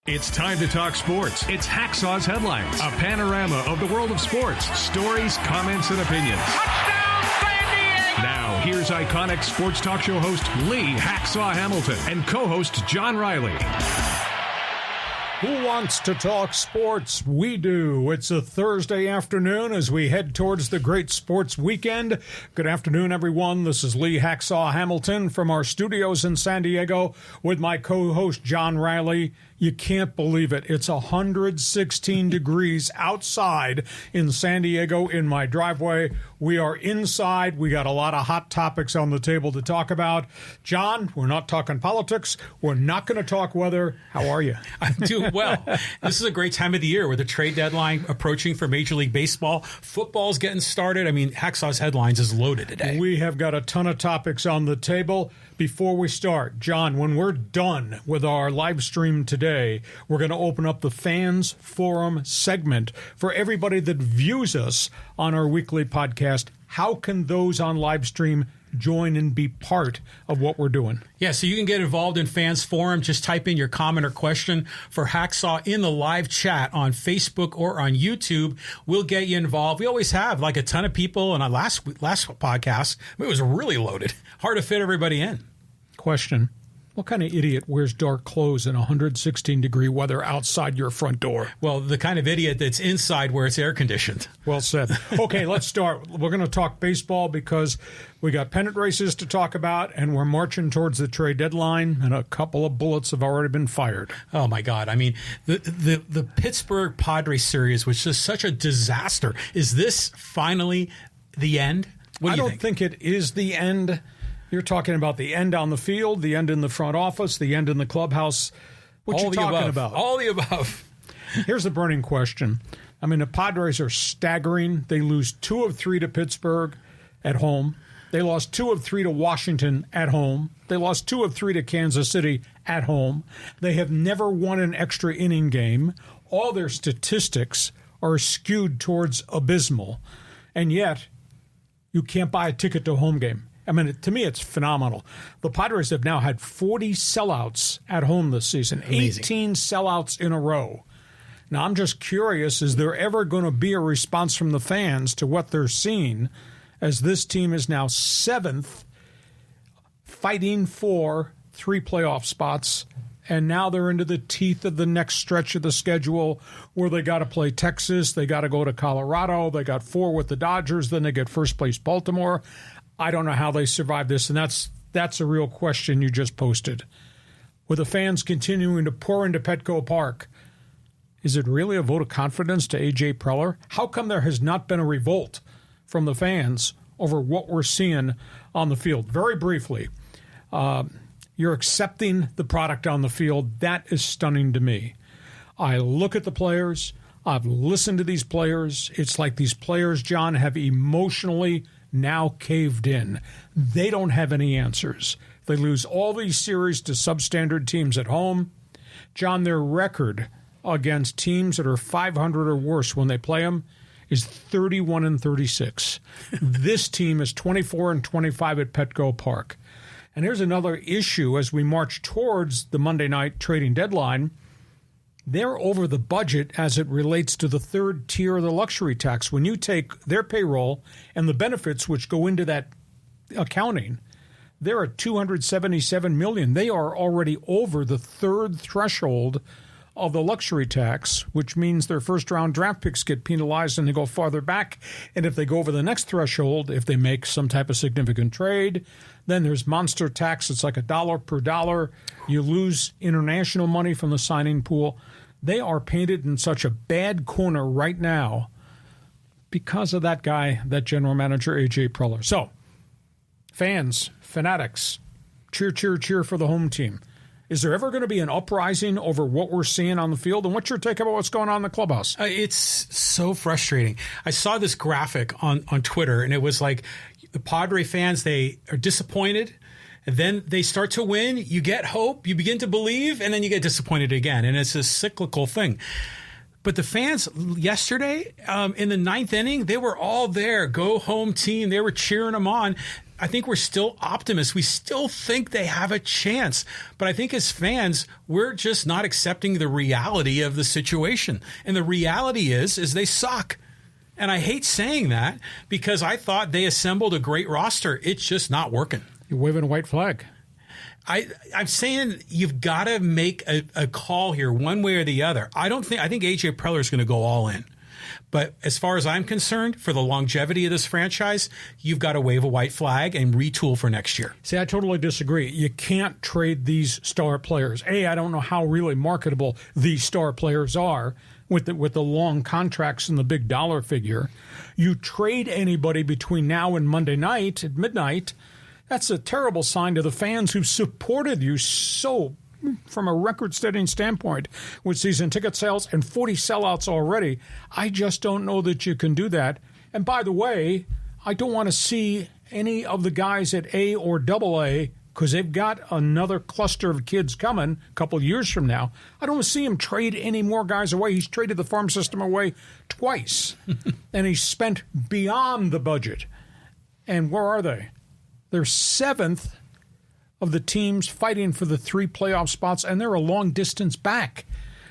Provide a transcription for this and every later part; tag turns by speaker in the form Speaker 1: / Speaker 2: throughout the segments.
Speaker 1: It's time to talk sports. It's Hacksaw's Headlines, a panorama of the world of sports, stories, comments, and opinions.
Speaker 2: Touchdown, San Diego!
Speaker 1: Now, here's iconic sports talk show host Lee Hacksaw Hamilton and co-host John Riley.
Speaker 3: Who wants to talk sports? We do. It's a Thursday afternoon as we head towards the great sports weekend. Good afternoon, everyone. This is Lee Hacksaw Hamilton from our studios in San Diego with my co-host John Riley. You can't believe it. It's 116 degrees outside in San Diego in my driveway. We are inside. We got a lot of hot topics on the table to talk about. John, we're not talking politics. We're not going to talk weather. How are you?
Speaker 4: I'm doing well. This is a great time of the year with the trade deadline approaching for Major League Baseball. Football's getting started. I mean, Hacksaw's Headlines is loaded today.
Speaker 3: We have got a ton of topics on the table. Before we start, John, when we're done with our live stream today, we're going to open up the Fans Forum segment for everybody that views us on our weekly podcast. How can those on live stream join and be part of what we're doing?
Speaker 4: Yeah, so you can get involved in Fans Forum. Just type in your comment or question for Hacksaw in the live chat on Facebook or on YouTube. We'll get you involved. We always have like a ton of people. And our last podcast, it was really loaded. Hard to fit everybody in.
Speaker 3: Question. What kind of idiot wears dark clothes in 116-degree weather outside your front door?
Speaker 4: Well, the kind of idiot that's inside where it's air-conditioned.
Speaker 3: Well said. Okay, let's start. We're going to talk baseball because we got pennant races to talk about, and we're marching towards the trade deadline, and a couple of bullets have already been fired.
Speaker 4: Oh, my God. I mean, the Pittsburgh Padres series was just such a disaster. Is this finally the end? What do you think?
Speaker 3: I don't think it is the end. You're talking about the end on the field, the end in the front office, the end in the clubhouse. What you talking about?
Speaker 4: All the above.
Speaker 3: Here's the burning question. I mean, the Padres are staggering. They lose 2 of 3 to Pittsburgh at home. They lost 2 of 3 to Washington at home. They lost 2 of 3 to Kansas City at home. They have never won an extra inning game. All their statistics are skewed towards abysmal. And yet, you can't buy a ticket to a home game. I mean, to me, it's phenomenal. The Padres have now had 40 sellouts at home this season,
Speaker 4: Amazing.
Speaker 3: 18 sellouts in a row. Now, I'm just curious, is there ever going to be a response from the fans to what they're seeing as this team is now 7th, fighting for 3 playoff spots, and now they're into the teeth of the next stretch of the schedule where they got to play Texas, they got to go to Colorado, they got 4 with the Dodgers, then they get first place Baltimore. I don't know how they survive this, and that's a real question you just posted. With the fans continuing to pour into PETCO Park, is it really a vote of confidence to A.J. Preller? How come there has not been a revolt from the fans over what we're seeing on the field? Very briefly, you're accepting the product on the field. That is stunning to me. I look at the players. I've listened to these players. It's like these players, John, have emotionally now caved in. They don't have any answers. They lose all these series to substandard teams at home. John, their record against teams that are 500 or worse when they play them is 31-36. This team is 24-25 at PETCO Park. And here's another issue as we march towards the Monday night trading deadline. They're over the budget as it relates to the third tier of the luxury tax. When you take their payroll and the benefits which go into that accounting, they're at $277 million. They are already over the third threshold of the luxury tax, which means their first-round draft picks get penalized and they go farther back. And if they go over the next threshold, if they make some type of significant trade, then there's monster tax. It's like $1 per dollar. You lose international money from the signing pool. They are painted in such a bad corner right now because of that guy, that general manager, A.J. Preller. So, fans, fanatics, cheer, cheer, cheer for the home team. Is there ever going to be an uprising over what we're seeing on the field? And what's your take about what's going on in the clubhouse?
Speaker 4: It's so frustrating. I saw this graphic on Twitter, and it was like the Padre fans, they are disappointed. And then they start to win. You get hope. You begin to believe, and then you get disappointed again. And it's a cyclical thing. But the fans yesterday in the ninth inning, they were all there. Go home team. They were cheering them on. I think we're still optimists. We still think they have a chance. But I think as fans, we're just not accepting the reality of the situation. And the reality is they suck. And I hate saying that because I thought they assembled a great roster. It's just not working.
Speaker 3: You're waving a white flag.
Speaker 4: I'm saying you've got to make a call here one way or the other. I think A.J. Preller is going to go all in. But as far as I'm concerned, for the longevity of this franchise, you've got to wave a white flag and retool for next year.
Speaker 3: See, I totally disagree. You can't trade these star players. I don't know how really marketable these star players are with the long contracts and the big dollar figure. You trade anybody between now and Monday night at midnight, that's a terrible sign to the fans who've supported you so from a record-setting standpoint with season ticket sales and 40 sellouts already. I just don't know that you can do that. And by the way, I don't want to see any of the guys at A or AA because they've got another cluster of kids coming a couple of years from now. I don't want to see him trade any more guys away. He's traded the farm system away twice, and he's spent beyond the budget. And where are they? They're 7th of the teams fighting for the 3 playoff spots, and they're a long distance back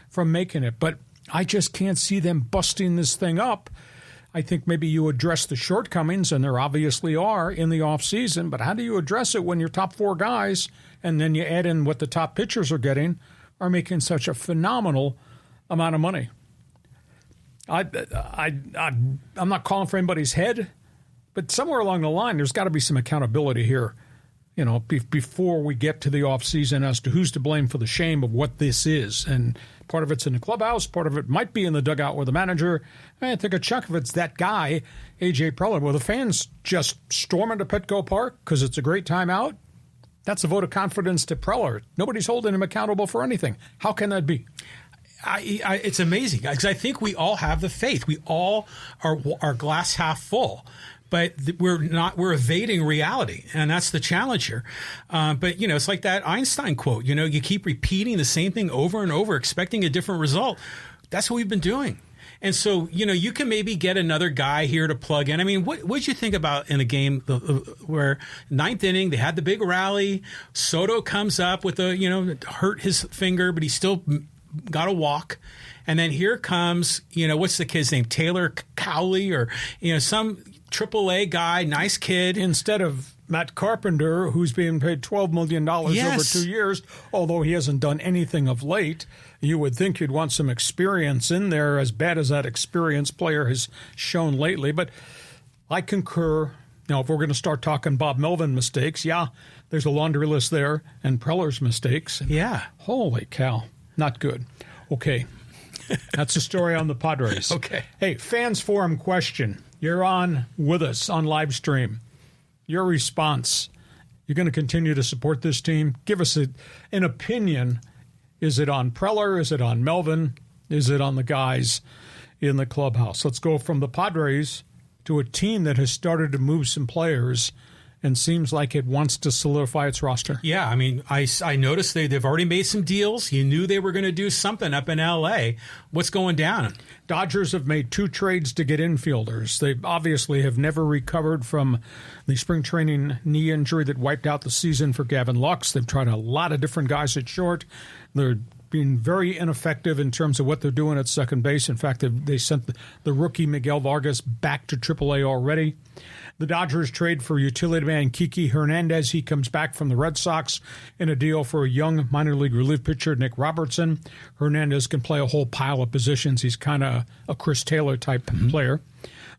Speaker 3: from making it. But I just can't see them busting this thing up. I think maybe you address the shortcomings, and there obviously are in the offseason, but how do you address it when your top 4 guys, and then you add in what the top pitchers are getting, are making such a phenomenal amount of money? I'm not calling for anybody's head, but somewhere along the line, there's got to be some accountability here. You know, before we get to the offseason as to who's to blame for the shame of what this is. And part of it's in the clubhouse, part of it might be in the dugout with the manager. I think a chunk of it's that guy, A.J. Preller. Well, the fans just storm into Petco Park because it's a great time out. That's a vote of confidence to Preller. Nobody's holding him accountable for anything. How can that be?
Speaker 4: It's amazing because I think we all have the faith. We all are glass half full. But we're evading reality, and that's the challenge here. But, you know, it's like that Einstein quote, you know, you keep repeating the same thing over and over, expecting a different result. That's what we've been doing. And so, you know, you can maybe get another guy here to plug in. I mean, what did you think about in a game where 9th inning, they had the big rally, Soto comes up with hurt his finger, but he still got a walk. And then here comes, you know, what's the kid's name? Taylor Cowley or, you know, some AAA guy, nice kid.
Speaker 3: Instead of Matt Carpenter, who's being paid $12 million over 2 years, although he hasn't done anything of late, you would think you'd want some experience in there, as bad as that experienced player has shown lately. But I concur. Now, if we're going to start talking Bob Melvin mistakes, there's a laundry list there, and Preller's mistakes.
Speaker 4: Yeah.
Speaker 3: Holy cow. Not good. Okay. That's the story on the Padres.
Speaker 4: Okay.
Speaker 3: Hey, Fans Forum question. You're on with us on live stream. Your response. You're going to continue to support this team. Give us an opinion. Is it on Preller? Is it on Melvin? Is it on the guys in the clubhouse? Let's go from the Padres to a team that has started to move some players and seems like it wants to solidify its roster.
Speaker 4: Yeah, I mean, I noticed they've already made some deals. You knew they were going to do something up in L.A. What's going down?
Speaker 3: Dodgers have made 2 trades to get infielders. They obviously have never recovered from the spring training knee injury that wiped out the season for Gavin Lux. They've tried a lot of different guys at short. They're being very ineffective in terms of what they're doing at second base. In fact, they sent the rookie Miguel Vargas back to AAA already. The Dodgers trade for utility man Kiki Hernandez. He comes back from the Red Sox in a deal for a young minor league relief pitcher, Nick Robertson. Hernandez can play a whole pile of positions. He's kind of a Chris Taylor type player.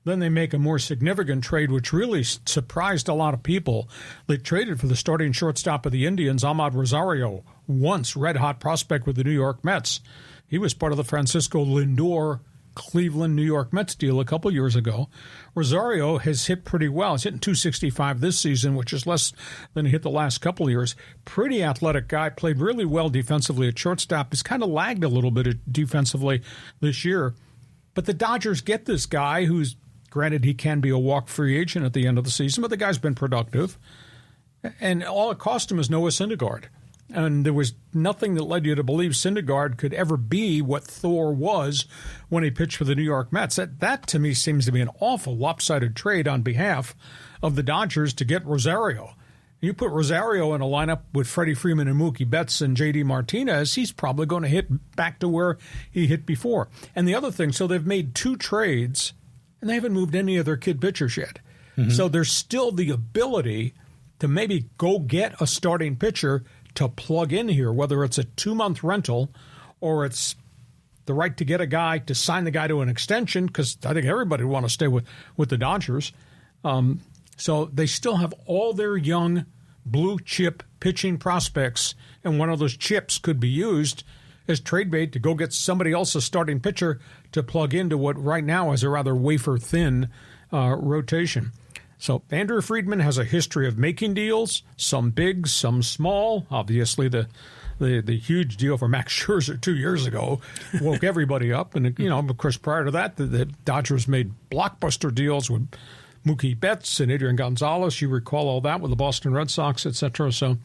Speaker 3: Then they make a more significant trade, which really surprised a lot of people. They traded for the starting shortstop of the Indians, Ahmad Rosario, once red-hot prospect with the New York Mets. He was part of the Francisco Lindor Cleveland, New York Mets deal a couple years ago. Rosario has hit pretty well. He's hitting .265 this season, which is less than he hit the last couple of years. Pretty athletic guy, played really well defensively at shortstop. He's kind of lagged a little bit defensively this year. But the Dodgers get this guy who's, granted, he can be a walk free agent at the end of the season, but the guy's been productive. And all it cost him is Noah Syndergaard. And there was nothing that led you to believe Syndergaard could ever be what Thor was when he pitched for the New York Mets. That to me seems to be an awful lopsided trade on behalf of the Dodgers to get Rosario. You put Rosario in a lineup with Freddie Freeman and Mookie Betts and J.D. Martinez, he's probably going to hit back to where he hit before. And the other thing, so they've made 2 trades, and they haven't moved any of their kid pitchers yet. Mm-hmm. So there's still the ability to maybe go get a starting pitcher to plug in here, whether it's a 2-month rental or it's the right to get a guy, to sign the guy to an extension, because I think everybody would want to stay with the Dodgers. So they still have all their young blue-chip pitching prospects, and one of those chips could be used as trade bait to go get somebody else's starting pitcher to plug into what right now is a rather wafer-thin rotation. So Andrew Friedman has a history of making deals, some big, some small. Obviously, the huge deal for Max Scherzer 2 years ago woke everybody up. And, of course, prior to that, the Dodgers made blockbuster deals with Mookie Betts and Adrian Gonzalez. You recall all that with the Boston Red Sox, et cetera. So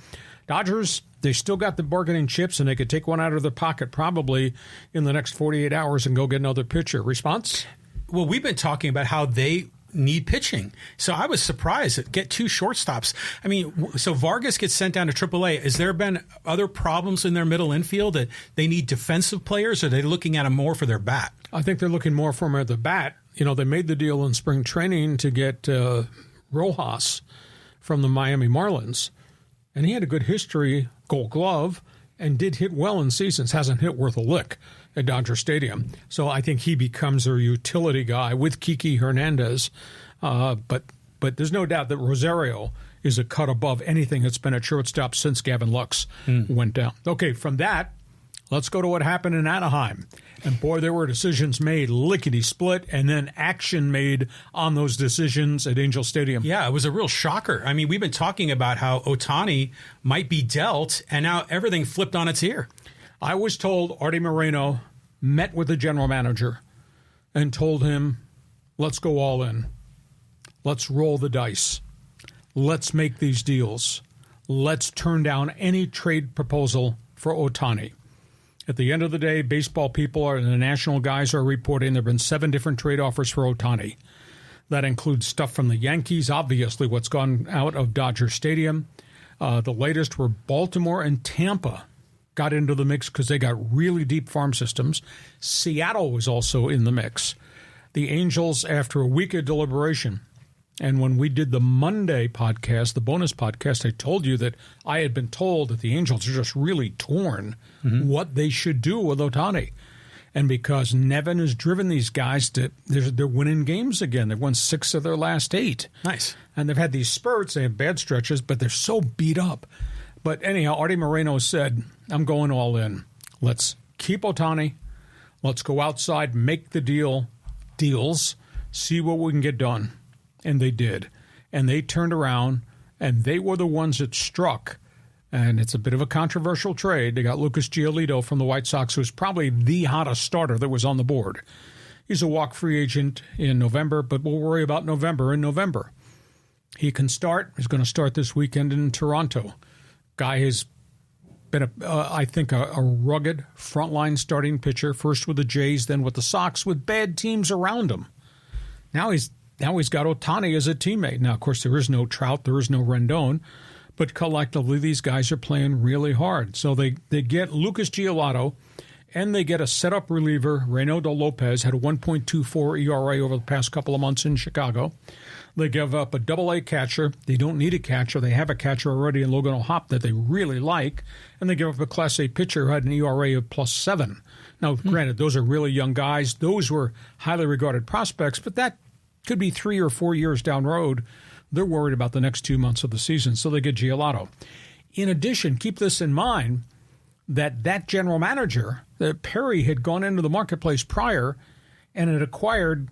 Speaker 3: Dodgers, they still got the bargaining chips, and they could take one out of their pocket probably in the next 48 hours and go get another pitcher. Response?
Speaker 4: Well, we've been talking about how they need pitching. So I was surprised to get 2 shortstops. I mean, so Vargas gets sent down to AAA. Has there been other problems in their middle infield that they need defensive players, or are they looking at them more for their bat?
Speaker 3: I think they're looking more for the bat. They made the deal in spring training to get Rojas from the Miami Marlins, and he had a good history, Gold Glove, and did hit well in seasons. Hasn't hit worth a lick at Dodger Stadium. So I think he becomes their utility guy with Kiki Hernandez. But there's no doubt that Rosario is a cut above anything that's been at shortstop since Gavin Lux went down. Okay, from that, let's go to what happened in Anaheim. And boy, there were decisions made lickety-split, and then action made on those decisions at Angel Stadium.
Speaker 4: Yeah, it was a real shocker. I mean, we've been talking about how Ohtani might be dealt, and now everything flipped on its ear.
Speaker 3: I was told Artie Moreno met with the general manager and told him, let's go all in. Let's roll the dice. Let's make these deals. Let's turn down any trade proposal for Ohtani. At the end of the day, baseball people and the national guys are reporting there have been 7 different trade offers for Ohtani. That includes stuff from the Yankees, obviously what's gone out of Dodger Stadium. The latest were Baltimore and Tampa got into the mix because they got really deep farm systems. Seattle was also in the mix. The Angels, after a week of deliberation, and when we did the Monday podcast, the bonus podcast, I told you that I had been told that the Angels are just really torn what they should do with Ohtani. And because Nevin has driven these guys to, they're winning games again. They've won 6 of their last 8.
Speaker 4: Nice.
Speaker 3: And they've had these spurts. They have bad stretches, but they're so beat up. But anyhow, Artie Moreno said, I'm going all in. Let's keep Ohtani. Let's go outside, make the deals, see what we can get done. And they did. And they turned around, and they were the ones that struck. And it's a bit of a controversial trade. They got Lucas Giolito from the White Sox, who's probably the hottest starter that was on the board. He's a walk free agent in November, but we'll worry about November in November. He can start. He's going to start this weekend in Toronto. Guy has been, I think, a rugged frontline starting pitcher, first with the Jays, then with the Sox, with bad teams around him. Now he's got Ohtani as a teammate. Now, of course, there is no Trout, there is no Rendon, but collectively these guys are playing really hard. So they get Lucas Giolito, and they get a setup reliever. Reynaldo Lopez had a 1.24 ERA over the past couple of months in Chicago. They give up a Double-A catcher. They don't need a catcher. They have a catcher already in Logan O'Hoppe that they really like. And they give up a Class A pitcher who had an ERA of +7. Now, granted, those are really young guys. Those were highly regarded prospects, but that could be 3 or 4 years down the road. They're worried about the next 2 months of the season, so they get Giolito. In addition, keep this in mind, that general manager, that Perry, had gone into the marketplace prior and had acquired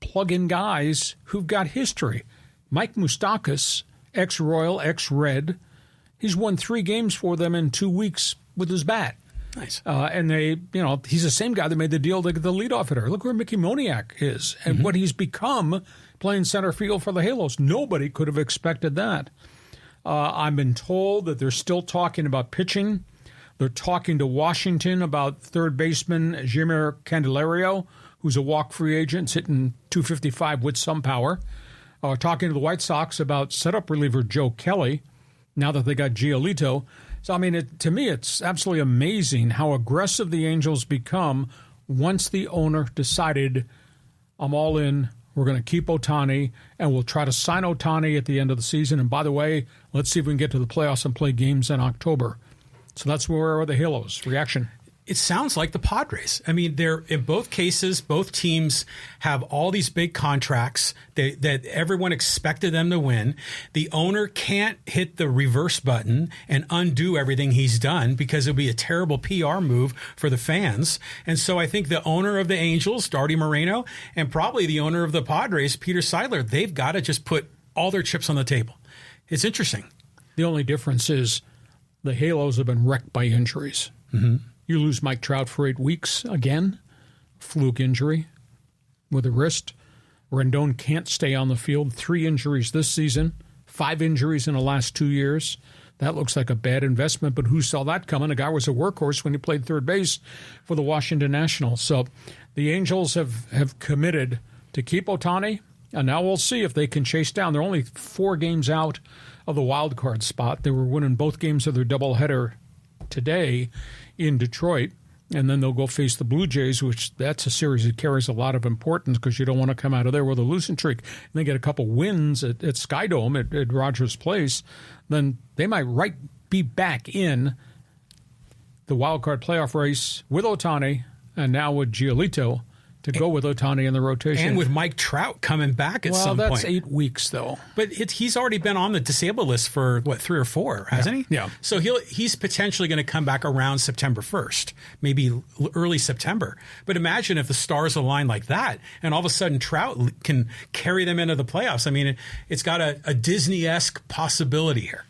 Speaker 3: plug-in guys who've got history. Mike Moustakas, ex-Royal, ex-Red, he's won 3 games for them in 2 weeks with his bat.
Speaker 4: Nice.
Speaker 3: And they, he's the same guy that made the deal to get the leadoff hitter. Look where Mickey Moniak is and what he's become playing center field for the Halos. Nobody could have expected that. I've been told that they're still talking about pitching. They're talking to Washington about third baseman Jeimer Candelario, who's a walk free agent, hitting .255 with some power. Talking to the White Sox about setup reliever Joe Kelly, now that they got Giolito. So, I mean, to me, it's absolutely amazing how aggressive the Angels become once the owner decided, I'm all in, we're going to keep Ohtani, and we'll try to sign Ohtani at the end of the season. And by the way, let's see if we can get to the playoffs and play games in October. So that's where are the Halos. Reaction?
Speaker 4: It sounds like the Padres. I mean, they're in both cases, both teams have all these big contracts that everyone expected them to win. The owner can't hit the reverse button and undo everything he's done because it would be a terrible PR move for the fans. And so I think the owner of the Angels, Darty Moreno, and probably the owner of the Padres, Peter Seidler, they've got to just put all their chips on the table. It's interesting.
Speaker 3: The only difference is the Halos have been wrecked by injuries.
Speaker 4: Mm-hmm.
Speaker 3: You lose Mike Trout for 8 weeks again, fluke injury with a wrist. Rendon can't stay on the field. 3 injuries this season, 5 injuries in the last 2 years. That looks like a bad investment, but who saw that coming? The guy was a workhorse when he played third base for the Washington Nationals. So the Angels have committed to keep Ohtani, and now we'll see if they can chase down. They're only 4 games out of the wild card spot. They were winning both games of their doubleheader today in Detroit, and then they'll go face the Blue Jays, which that's a series that carries a lot of importance because you don't want to come out of there with a losing streak. And they get a couple wins at Skydome at Rogers Place, then they might be back in the wild card playoff race with Ohtani and now with Giolito to go with Ohtani in the rotation.
Speaker 4: And with Mike Trout coming back at some point.
Speaker 3: Well, that's 8 weeks, though.
Speaker 4: But he's already been on the disabled list for, 3 or 4, hasn't he?
Speaker 3: Yeah.
Speaker 4: So he's potentially going to come back around September 1st, maybe early September. But imagine if the stars align like that, and all of a sudden Trout can carry them into the playoffs. I mean, it's got a Disney-esque possibility here.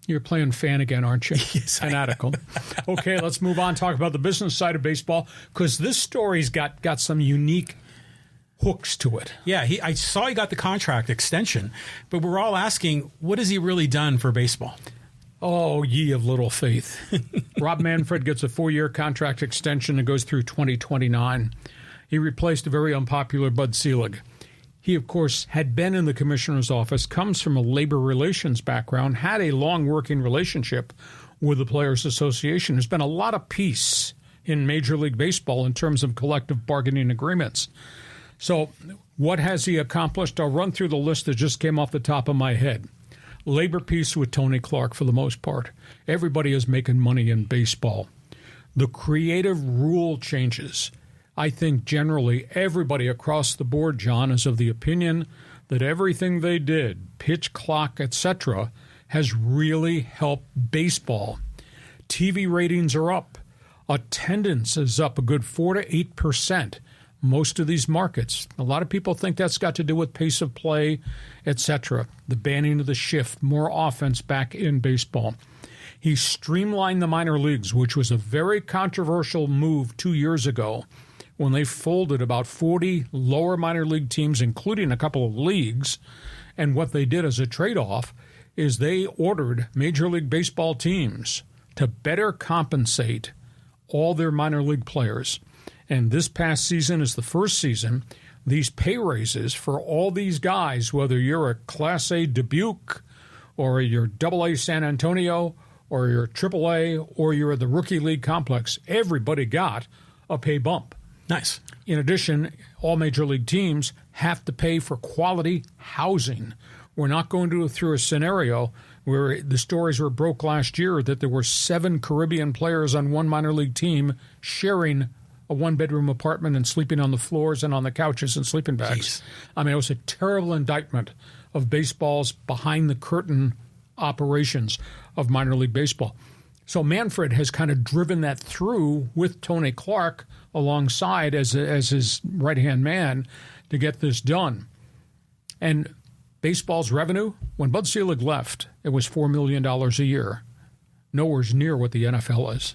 Speaker 3: You're playing fan again, aren't you?
Speaker 4: Yes,
Speaker 3: Fanatical. Okay, let's move on. Talk about the business side of baseball because this story's got some unique hooks to it.
Speaker 4: Yeah, I saw he got the contract extension, but we're all asking, what has he really done for baseball?
Speaker 3: Oh, ye of little faith. Rob Manfred gets a 4-year contract extension that goes through 2029. He replaced a very unpopular Bud Selig. He, of course, had been in the commissioner's office, comes from a labor relations background, had a long working relationship with the Players Association. There's been a lot of peace in Major League Baseball in terms of collective bargaining agreements. So what has he accomplished? I'll run through the list that just came off the top of my head. Labor peace with Tony Clark for the most part. Everybody is making money in baseball. The creative rule changes. I think generally everybody across the board, John, is of the opinion that everything they did, pitch clock, etc., has really helped baseball. TV ratings are up. Attendance is up a good 4 to 8%. Most of these markets. A lot of people think that's got to do with pace of play, etc. The banning of the shift, more offense back in baseball. He streamlined the minor leagues, which was a very controversial move 2 years ago, when they folded about 40 lower minor league teams, including a couple of leagues. And what they did as a trade-off is they ordered Major League Baseball teams to better compensate all their minor league players. And this past season is the first season these pay raises for all these guys, whether you're a Class A Dubuque or you're AA San Antonio or you're AAA or you're at the Rookie League complex, everybody got a pay bump.
Speaker 4: Nice.
Speaker 3: In addition, all major league teams have to pay for quality housing. We're not going through a scenario where the stories were broke last year that there were 7 Caribbean players on one minor league team sharing a 1-bedroom apartment and sleeping on the floors and on the couches and sleeping bags.
Speaker 4: Jeez.
Speaker 3: I mean, it was a terrible indictment of baseball's behind-the-curtain operations of minor league baseball. So Manfred has kind of driven that through with Tony Clark alongside as his right-hand man to get this done. And baseball's revenue, when Bud Selig left, it was $4 million a year. Nowhere near what the NFL is.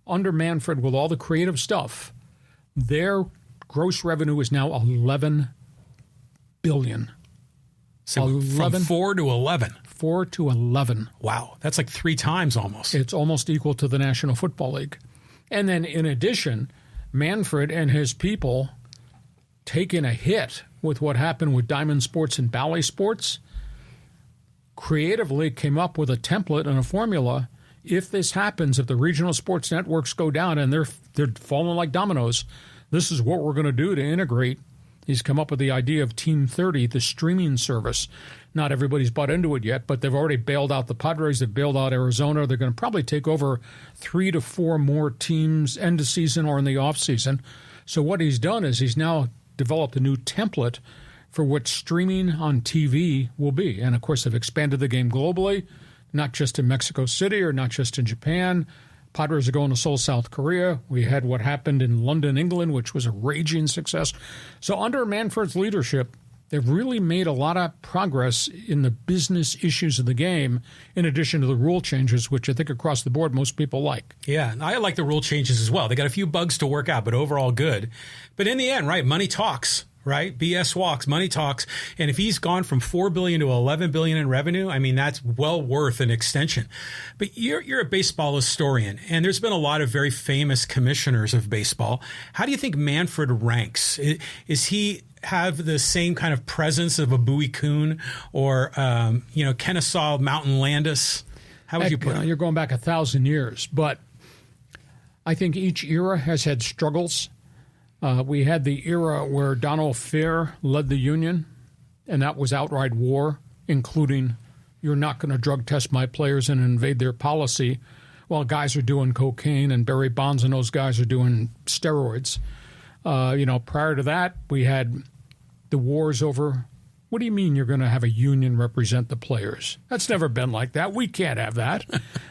Speaker 3: Under Manfred, with all the creative stuff, their gross revenue is now $11 billion.
Speaker 4: So from 4 to 11.
Speaker 3: 4-11.
Speaker 4: Wow. That's like 3 times almost.
Speaker 3: It's almost equal to the National Football League. And then in addition, Manfred and his people taking a hit with what happened with Diamond Sports and Bally Sports, creatively came up with a template and a formula. If this happens, if the regional sports networks go down and they're falling like dominoes, this is what we're going to do to integrate. He's come up with the idea of Team 30, the streaming service. Not everybody's bought into it yet, but they've already bailed out the Padres. They've bailed out Arizona. They're going to probably take over 3 to 4 more teams end of season or in the off season. So what he's done is he's now developed a new template for what streaming on TV will be. And, of course, they've expanded the game globally, not just in Mexico City or not just in Japan. Padres are going to Seoul, South Korea. We had what happened in London, England, which was a raging success. So under Manfred's leadership, they've really made a lot of progress in the business issues of the game, in addition to the rule changes, which I think across the board most people like.
Speaker 4: Yeah, I like the rule changes as well. They got a few bugs to work out, but overall good. But in the end, right, money talks. Right? BS walks, money talks. And if he's gone from $4 billion to $11 billion in revenue, I mean, that's well worth an extension. But you're a baseball historian, and there's been a lot of very famous commissioners of baseball. How do you think Manfred ranks? Is he have the same kind of presence of a Bowie Kuhn or, Kennesaw Mountain Landis? How would you put it?
Speaker 3: You're going back 1,000 years, but I think each era has had struggles. We had the era where Donald Fair led the Union, and that was outright war, including you're not going to drug test my players and invade their policy while guys are doing cocaine and Barry Bonds and those guys are doing steroids. Prior to that, we had the wars over, what do you mean you're going to have a union represent the players? That's never been like that. We can't have that.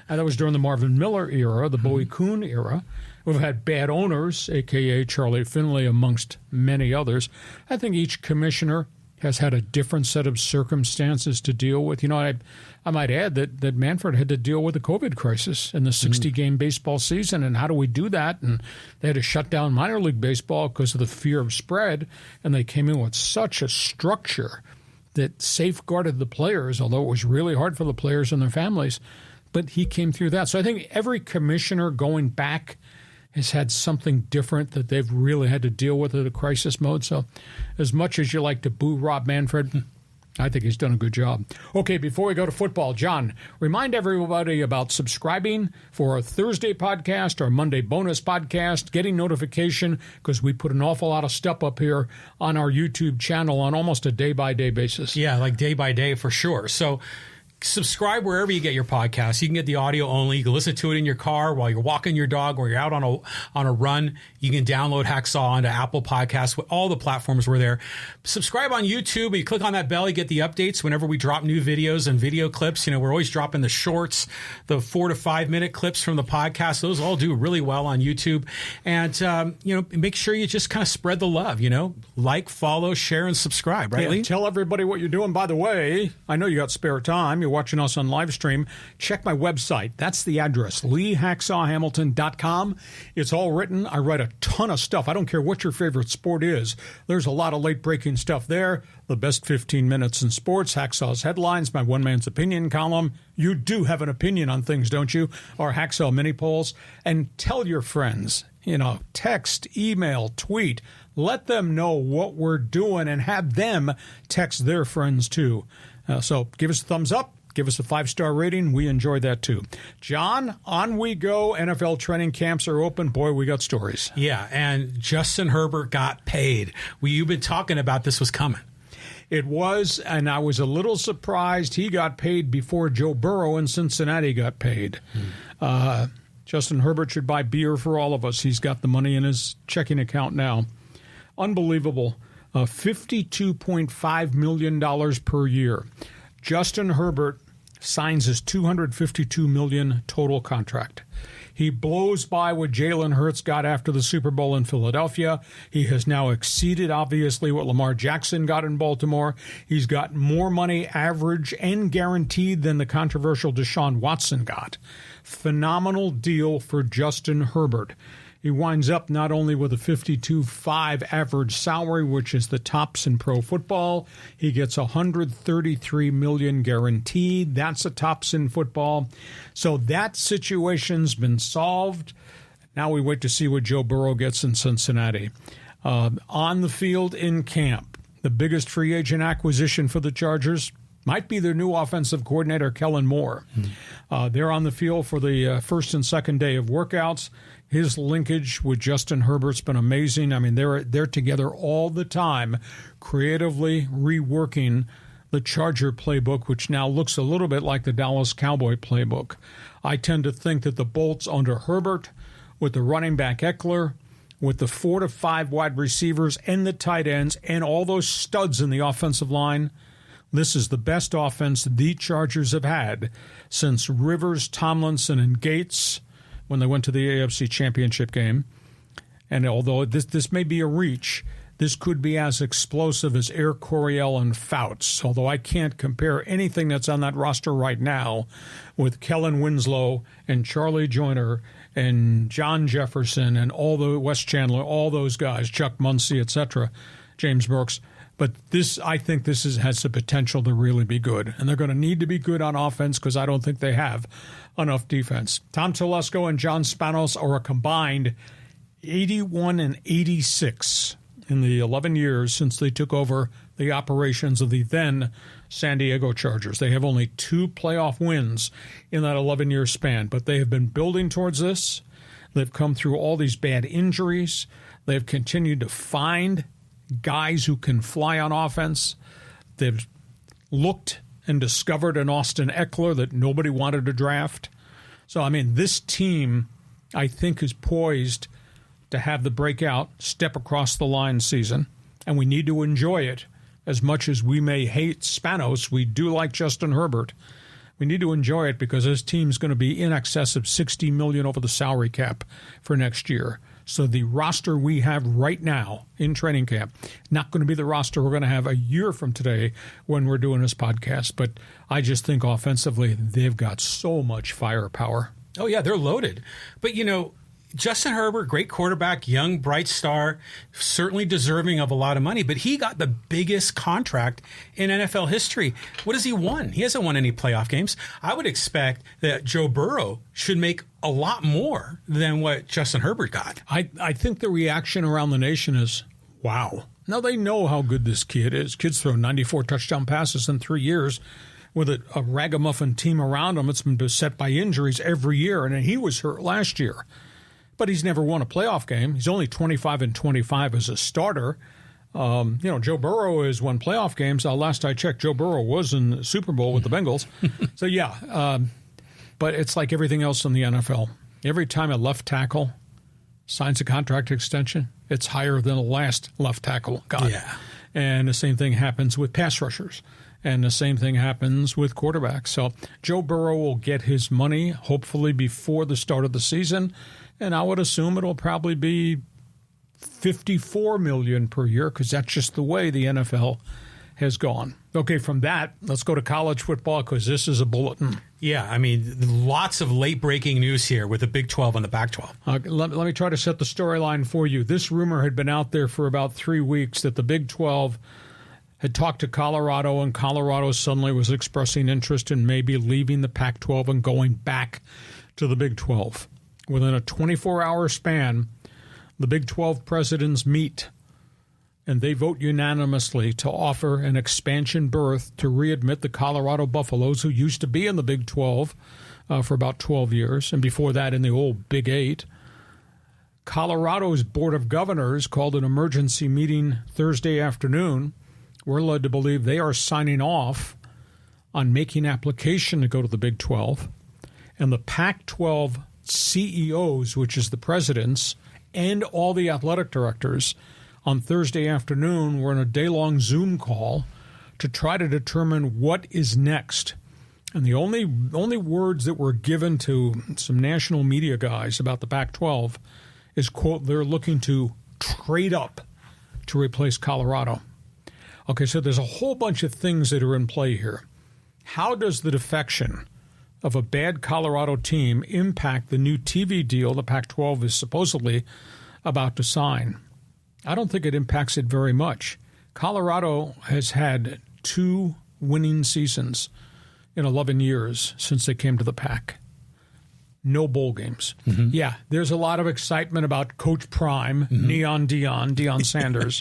Speaker 3: And that was during the Marvin Miller era, the Bowie Kuhn era. We've had bad owners, a.k.a. Charlie Finley, amongst many others. I think each commissioner has had a different set of circumstances to deal with. I might add that Manfred had to deal with the COVID crisis in the 60-game baseball season, and how do we do that? And they had to shut down minor league baseball because of the fear of spread, and they came in with such a structure that safeguarded the players, although it was really hard for the players and their families. But he came through that. So I think every commissioner going back has had something different that they've really had to deal with in a crisis mode. So as much as you like to boo Rob Manfred, I think he's done a good job. Okay, before we go to football, John, remind everybody about subscribing for our Thursday podcast, our Monday bonus podcast, getting notification, because we put an awful lot of stuff up here on our YouTube channel on almost a day-by-day basis. Yeah,
Speaker 4: like day by day for sure. So subscribe wherever you get your podcasts. You can get the audio only. You can listen to it in your car while you're walking your dog or you're out on a run. You can download Hacksaw onto Apple Podcasts. All the platforms were there. Subscribe on YouTube. You click on that bell, you get the updates whenever we drop new videos and video clips. We're always dropping the shorts, the 4 to 5 minute clips from the podcast. Those all do really well on YouTube. And, make sure you just kind of spread the love, like, follow, share, and subscribe, right, Lee?
Speaker 3: Tell everybody what you're doing. By the way, I know you got spare time. You're watching us on live stream. Check my website. That's the address, LeeHacksawHamilton.com. It's all written. I write a ton of stuff. I don't care what your favorite sport is. There's a lot of late-breaking stuff there. The best 15 minutes in sports, Hacksaw's headlines, my one-man's opinion column. You do have an opinion on things, don't you? Our Hacksaw mini polls. And tell your friends, text, email, tweet. Let them know what we're doing and have them text their friends too. So give us a thumbs up. Give us a 5-star rating. We enjoy that, too. John, on we go. NFL training camps are open. Boy, we got stories.
Speaker 4: Yeah, and Justin Herbert got paid. You've been talking about this was coming.
Speaker 3: It was, and I was a little surprised he got paid before Joe Burrow in Cincinnati got paid. Justin Herbert should buy beer for all of us. He's got the money in his checking account now. Unbelievable. $52.5 million per year. Justin Herbert signs his $252 million total contract. He blows by what Jalen Hurts got after the Super Bowl in Philadelphia. He has now exceeded, obviously, what Lamar Jackson got in Baltimore. He's got more money average and guaranteed than the controversial Deshaun Watson got. Phenomenal deal for Justin Herbert. He winds up not only with a 52.5 average salary, which is the tops in pro football. He gets $133 million guaranteed. That's a tops in football. So that situation's been solved. Now we wait to see what Joe Burrow gets in Cincinnati. On the field in camp, the biggest free agent acquisition for the Chargers might be their new offensive coordinator, Kellen Moore. They're on the field for the first and second day of workouts. His linkage with Justin Herbert's been amazing. I mean, they're together all the time, creatively reworking the Charger playbook, which now looks a little bit like the Dallas Cowboy playbook. I tend to think that the Bolts under Herbert, with the running back Eckler, with the 4 to 5 wide receivers and the tight ends and all those studs in the offensive line, this is the best offense the Chargers have had since Rivers, Tomlinson, and Gates when they went to the AFC Championship game. And although this may be a reach, this could be as explosive as Air Coryell and Fouts, although I can't compare anything that's on that roster right now with Kellen Winslow and Charlie Joyner and John Jefferson and all the Wes Chandler, all those guys, Chuck Muncie, etc., James Brooks. But I think this has the potential to really be good. And they're going to need to be good on offense because I don't think they have enough defense. Tom Telesco and John Spanos are a combined 81 and 86 in the 11 years since they took over the operations of the then San Diego Chargers. They have only 2 playoff wins in that 11-year span, but they have been building towards this. They've come through all these bad injuries. They've continued to find guys who can fly on offense. They've looked and discovered an Austin Eckler that nobody wanted to draft. So, I mean, this team, I think, is poised to have the breakout step across the line season, and we need to enjoy it. As much as we may hate Spanos, we do like Justin Herbert. We need to enjoy it because this team's going to be in excess of $60 million over the salary cap for next year. So the roster we have right now in training camp, not going to be the roster we're going to have a year from today when we're doing this podcast. But I just think offensively, they've got so much firepower.
Speaker 4: Oh, yeah, they're loaded. But, Justin Herbert, great quarterback, young, bright star, certainly deserving of a lot of money, but he got the biggest contract in NFL history. What has he won? He hasn't won any playoff games. I would expect that Joe Burrow should make a lot more than what Justin Herbert got.
Speaker 3: I think the reaction around the nation is, wow. Now they know how good this kid is. Kid's thrown 94 touchdown passes in 3 years with a ragamuffin team around him. It's been beset by injuries every year, and he was hurt last year. But he's never won a playoff game. He's only 25 and 25 as a starter. Joe Burrow has won playoff games. Last I checked, Joe Burrow was in the Super Bowl with the Bengals. So, yeah. But it's like everything else in the NFL. Every time a left tackle signs a contract extension, it's higher than the last left tackle got.
Speaker 4: Yeah.
Speaker 3: And the same thing happens with pass rushers. And the same thing happens with quarterbacks. So Joe Burrow will get his money, hopefully before the start of the season. And I would assume it'll probably be $54 million per year because that's just the way the NFL has gone. Okay, from that, let's go to college football because this is a bulletin.
Speaker 4: Yeah, I mean, lots of late-breaking news here with the Big 12 and the Pac-12.
Speaker 3: Let me try to set the storyline for you. This rumor had been out there for about 3 weeks that the Big 12 had talked to Colorado, and Colorado suddenly was expressing interest in maybe leaving the Pac-12 and going back to the Big 12. Within a 24-hour span, the Big 12 presidents meet, and they vote unanimously to offer an expansion berth to readmit the Colorado Buffaloes, who used to be in the Big 12 for about 12 years, and before that in the old Big 8. Colorado's Board of Governors called an emergency meeting Thursday afternoon. We're led to believe they are signing off on making application to go to the Big 12, and the Pac-12 CEOs, which is the presidents, and all the athletic directors on Thursday afternoon were in a day-long Zoom call to try to determine what is next. And the only words that were given to some national media guys about the Pac-12 is, quote, they're looking to trade up to replace Colorado. Okay, so there's a whole bunch of things that are in play here. How does the defection of a bad Colorado team impact the new TV deal the Pac-12 is supposedly about to sign? I don't think it impacts it very much. Colorado has had 2 winning seasons in 11 years since they came to the Pac. No bowl games. Mm-hmm. Yeah, there's a lot of excitement about Coach Prime, Neon Deion Sanders.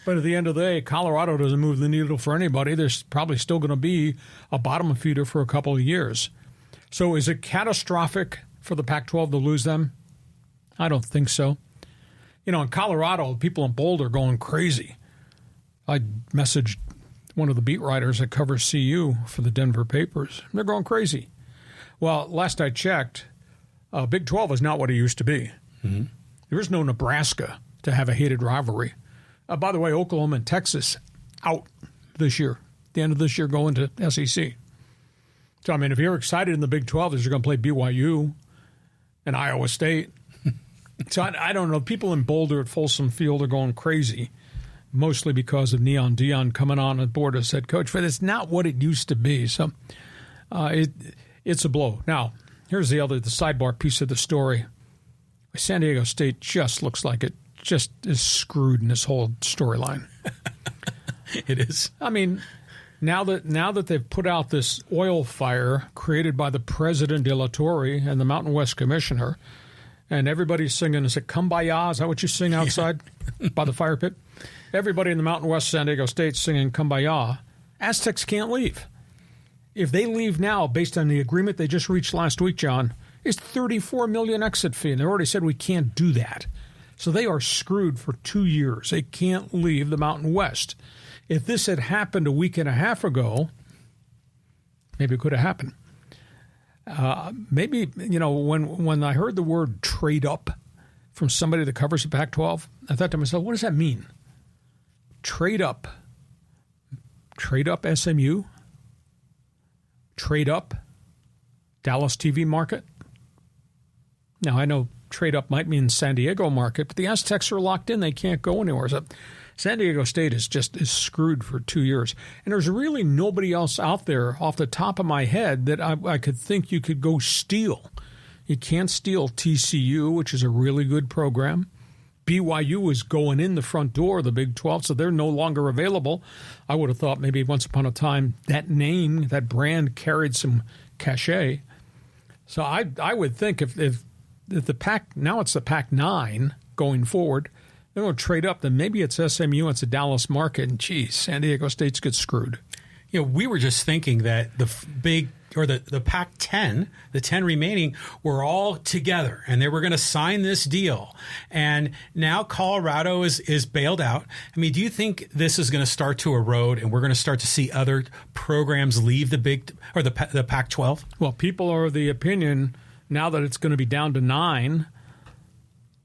Speaker 3: But at the end of the day, Colorado doesn't move the needle for anybody. There's probably still going to be a bottom feeder for a couple of years. So is it catastrophic for the Pac-12 to lose them? I don't think so. In Colorado, people in Boulder are going crazy. I messaged one of the beat writers that covers CU for the Denver papers. They're going crazy. Well, last I checked, Big 12 is not what it used to be. Mm-hmm. There is no Nebraska to have a hated rivalry. By the way, Oklahoma and Texas out this year. The end of this year going to SEC. So, if you're excited in the Big 12, you're going to play BYU and Iowa State. So I don't know. People in Boulder at Folsom Field are going crazy, mostly because of Neon Deion coming on board as head coach. But it's not what it used to be. So it's a blow. Now, here's the sidebar piece of the story. San Diego State just looks like it just is screwed in this whole storyline.
Speaker 4: It is.
Speaker 3: Now that they've put out this oil fire created by the President de la Torre and the Mountain West Commissioner, and everybody's singing, is it Kumbaya? Is that what you sing outside by the fire pit? Everybody in the Mountain West San Diego State singing Kumbaya. Aztecs can't leave. If they leave now, based on the agreement they just reached last week, John, it's $34 million exit fee, and they already said we can't do that. So they are screwed for 2 years. They can't leave the Mountain West. If this had happened a week and a half ago, maybe it could have happened. Maybe, when I heard the word trade up from somebody that covers the Pac-12, I thought to myself, what does that mean? Trade up. Trade up SMU? Trade up Dallas TV market? Now, I know trade up might mean San Diego market, but the Aztecs are locked in. They can't go anywhere. So San Diego State is screwed for 2 years. And there's really nobody else out there off the top of my head that I could think you could go steal. You can't steal TCU, which is a really good program. BYU is going in the front door of the Big 12, so they're no longer available. I would have thought maybe once upon a time that name, that brand carried some cachet. So I would think if the Pac, now it's the Pac-9 going forward, they're going to trade up, then maybe it's SMU, it's a Dallas market, and geez, San Diego State's get screwed.
Speaker 4: We were just thinking that the Pac-10, the 10 remaining, were all together, and they were going to sign this deal. And now Colorado is bailed out. Do you think this is going to start to erode, and we're going to start to see other programs leave the Pac-12?
Speaker 3: Well, people are of the opinion now that it's going to be down to 9.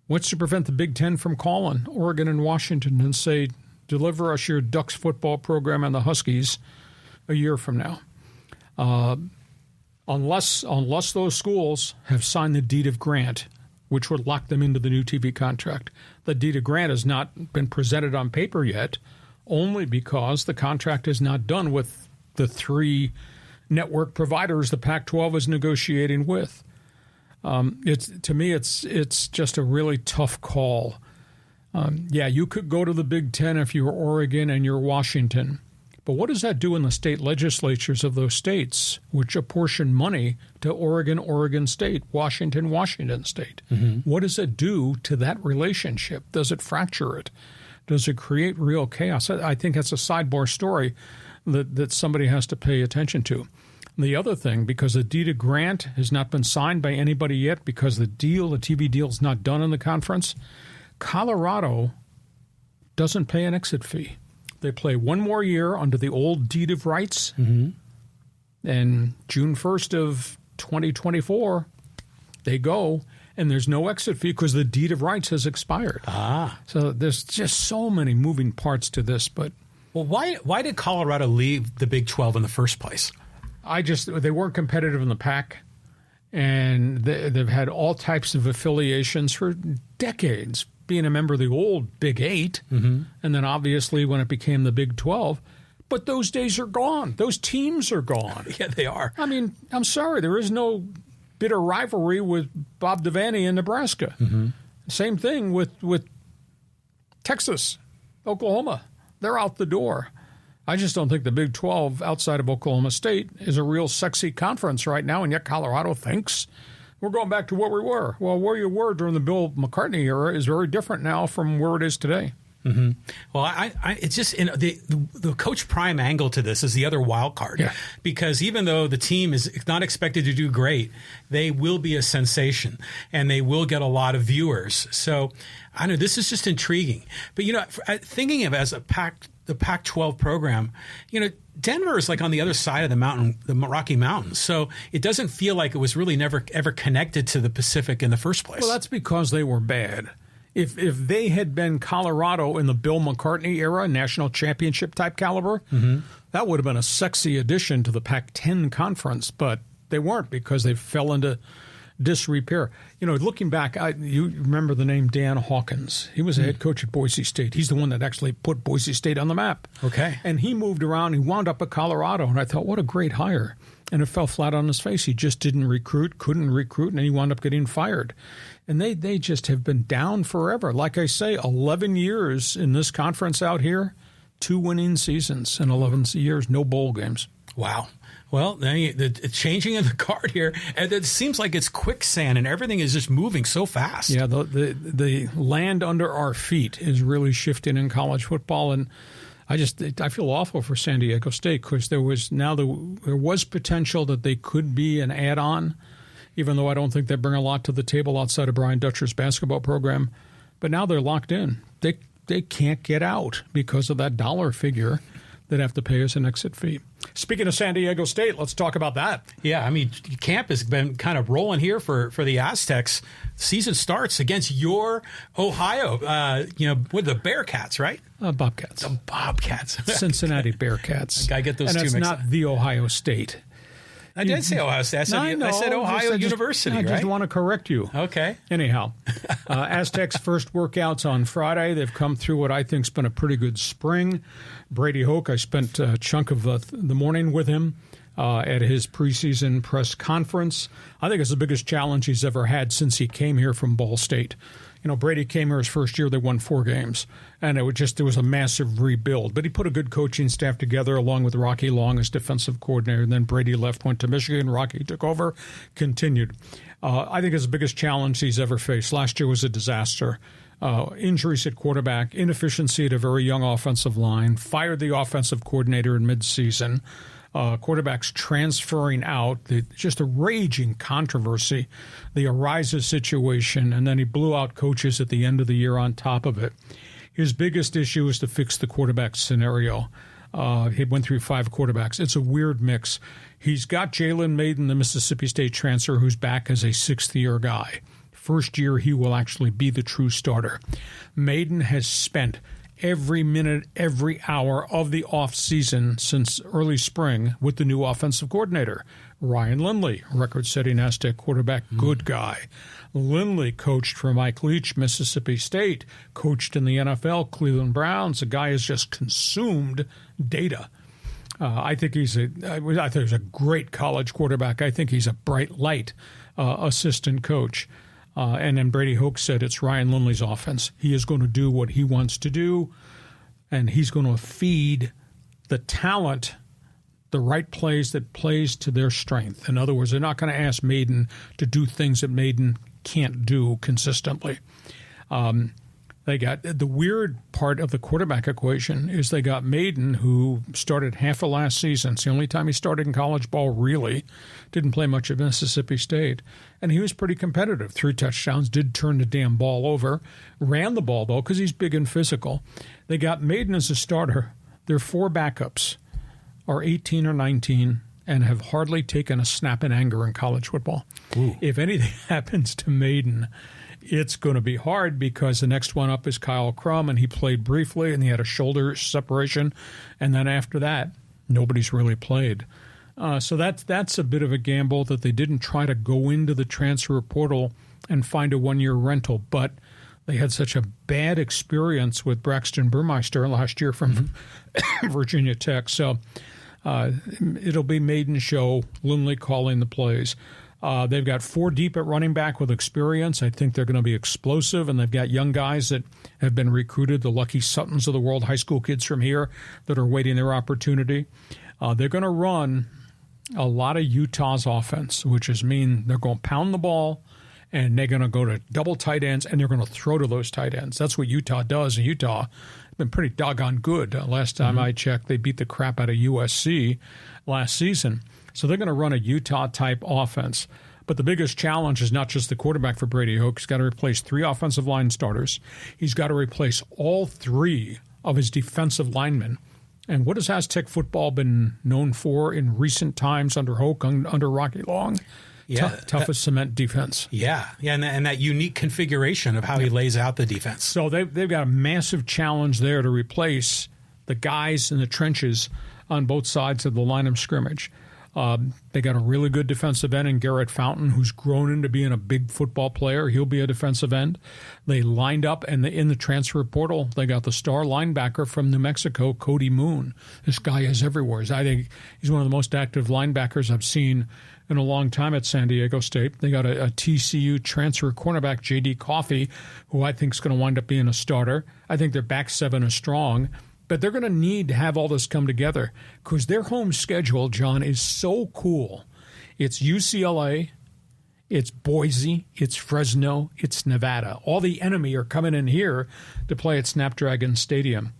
Speaker 3: What's to prevent the Big Ten from calling Oregon and Washington and say, deliver us your Ducks football program and the Huskies a year from now? Unless those schools have signed the deed of grant, which would lock them into the new TV contract. The deed of grant has not been presented on paper yet, only because the contract is not done with the 3 network providers the Pac-12 is negotiating with. To me, it's just a really tough call. You could go to the Big Ten if you're Oregon and you're Washington. But what does that do in the state legislatures of those states, which apportion money to Oregon State, Washington State? Mm-hmm. What does it do to that relationship? Does it fracture it? Does it create real chaos? I think that's a sidebar story that somebody has to pay attention to. The other thing, because the deed of grant has not been signed by anybody yet, because the TV deal is not done in the conference, Colorado doesn't pay an exit fee. They play 1 more year under the old deed of rights, and June 1st of 2024, they go, and there's no exit fee because the deed of rights has expired. So there's just so many moving parts to this. But
Speaker 4: why did Colorado leave the Big 12 in the first place?
Speaker 3: They weren't competitive in the Pac, and they've had all types of affiliations for decades, being a member of the old Big 8, and then obviously when it became the Big 12, But those days are gone. Those teams are gone.
Speaker 4: Yeah, they are.
Speaker 3: I mean, I'm sorry. There is no bitter rivalry with Bob Devaney in Nebraska. Mm-hmm. Same thing with Texas, Oklahoma. They're out the door. I just don't think the Big 12 outside of Oklahoma State is a real sexy conference right now, and yet Colorado thinks we're going back to what we were. Well, where you were during the Bill McCartney era is very different now from where it is today.
Speaker 4: Mm-hmm. Well, it's just the Coach Prime angle to this is the other wild card, because even though the team is not expected to do great, they will be a sensation and they will get a lot of viewers. So I know this is just intriguing. But thinking of it as the Pac-12 program, Denver is like on the other side of the mountain, the Rocky Mountains. So it doesn't feel like it was really never ever connected to the Pacific in the first place.
Speaker 3: Well, that's because they were bad. If they had been Colorado in the Bill McCartney era, national championship type caliber, that would have been a sexy addition to the Pac-10 conference. But they weren't because they fell into disrepair. Looking back, you remember the name Dan Hawkins. He was a head coach at Boise State. He's the one that actually put Boise State on the map.
Speaker 4: Okay.
Speaker 3: And he moved around. He wound up at Colorado. And I thought, what a great hire. And it fell flat on his face. He just didn't recruit, couldn't recruit, and he wound up getting fired. And they just have been down forever. Like I say, 11 years in this conference out here, 2 winning seasons in 11 years, no bowl games.
Speaker 4: Wow. Well, the changing of the guard here, and it seems like it's quicksand and everything is just moving so fast.
Speaker 3: Yeah, the land under our feet is really shifting in college football, and I feel awful for San Diego State because there was potential that they could be an add-on, even though I don't think they bring a lot to the table outside of Brian Dutcher's basketball program. But now they're locked in. They can't get out because of that dollar figure that have to pay us an exit fee. Speaking of San Diego State, let's talk about that.
Speaker 4: Yeah, I mean, camp has been kind of rolling here for the Aztecs. Season starts against your Ohio, with the Bearcats, right?
Speaker 3: Bobcats.
Speaker 4: The Bobcats.
Speaker 3: Cincinnati Bearcats.
Speaker 4: I get those two mixed up.
Speaker 3: And it's not the Ohio State.
Speaker 4: I did say Ohio State. I said Ohio University, right?
Speaker 3: I just want to correct you.
Speaker 4: Okay.
Speaker 3: Anyhow, Aztecs' first workouts on Friday. They've come through what I think has been a pretty good spring. Brady Hoke, I spent a chunk of the morning with him at his preseason press conference. I think it's the biggest challenge he's ever had since he came here from Ball State. Brady came here his first year. They won 4 games, and it was a massive rebuild. But he put a good coaching staff together along with Rocky Long as defensive coordinator. And then Brady left, went to Michigan. Rocky took over, continued. I think it's the biggest challenge he's ever faced. Last year was a disaster. Injuries at quarterback, inefficiency at a very young offensive line, fired the offensive coordinator in midseason. Quarterbacks transferring out, just a raging controversy, the Ariza situation, and then he blew out coaches at the end of the year on top of it. His biggest issue is to fix the quarterback scenario. He went through 5 quarterbacks. It's a weird mix. He's got Jalen Maiden, the Mississippi State transfer, who's back as a 6th-year guy. First year, he will actually be the true starter. Maiden has spent every minute, every hour of the offseason since early spring with the new offensive coordinator, Ryan Lindley, record-setting Aztec quarterback, good guy. Lindley coached for Mike Leach, Mississippi State, coached in the NFL, Cleveland Browns. The guy has just consumed data. I think he's a great college quarterback. I think he's a bright light assistant coach. And then Brady Hoke said it's Ryan Lindley's offense. He is going to do what he wants to do, and he's going to feed the talent the right plays that plays to their strength. In other words, they're not going to ask Maiden to do things that Maiden can't do consistently. They got the weird part of the quarterback equation is they got Maiden, who started half of last season. It's the only time he started in college ball, really. Didn't play much at Mississippi State. And he was pretty competitive. 3 touchdowns, did turn the damn ball over. Ran the ball, though, because he's big and physical. They got Maiden as a starter. Their 4 backups are 18 or 19 and have hardly taken a snap in anger in college football.
Speaker 4: Ooh.
Speaker 3: If anything happens to Maiden, it's going to be hard because the next one up is Kyle Crum, and he played briefly, and he had a shoulder separation. And then after that, nobody's really played. So that's a bit of a gamble that they didn't try to go into the transfer portal and find a 1-year rental. But They had such a bad experience with Braxton Burmeister last year from Virginia Tech. So it'll be maiden show, Lindley calling the plays. They've got 4 deep at running back with experience. I think they're going to be explosive, and they've got young guys that have been recruited, the Lucky Suttons of the world, high school kids from here that are waiting their opportunity. They're going to run a lot of Utah's offense, which is mean they're going to pound the ball, and they're going to go to double tight ends, and they're going to throw to those tight ends. That's what Utah does, and Utah has been pretty doggone good. Last time I checked, they beat the crap out of USC last season. So they're going to run a Utah-type offense. But the biggest challenge is not just the quarterback for Brady Hoke. He's got to replace 3 offensive line starters. He's got to replace all 3 of his defensive linemen. And what has Aztec football been known for in recent times under Hoke, under Rocky Long? Toughest cement defense.
Speaker 4: And that unique configuration of how he lays out the defense.
Speaker 3: So they've got a massive challenge there to replace the guys in the trenches on both sides of the line of scrimmage. They got a really good defensive end in Garrett Fountain, who's grown into being a big football player. He'll be a defensive end. They lined up, and in the transfer portal, they got the star linebacker from New Mexico, Cody Moon. This guy is everywhere. I think he's one of the most active linebackers I've seen in a long time at San Diego State. They got a TCU transfer cornerback, J.D. Coffey, who I think is going to wind up being a starter. I think their back 7 is strong. But they're going to need to have all this come together because their home schedule, John, is so cool. It's UCLA, it's Boise, it's Fresno, it's Nevada. All the enemy are coming in here to play at Snapdragon Stadium.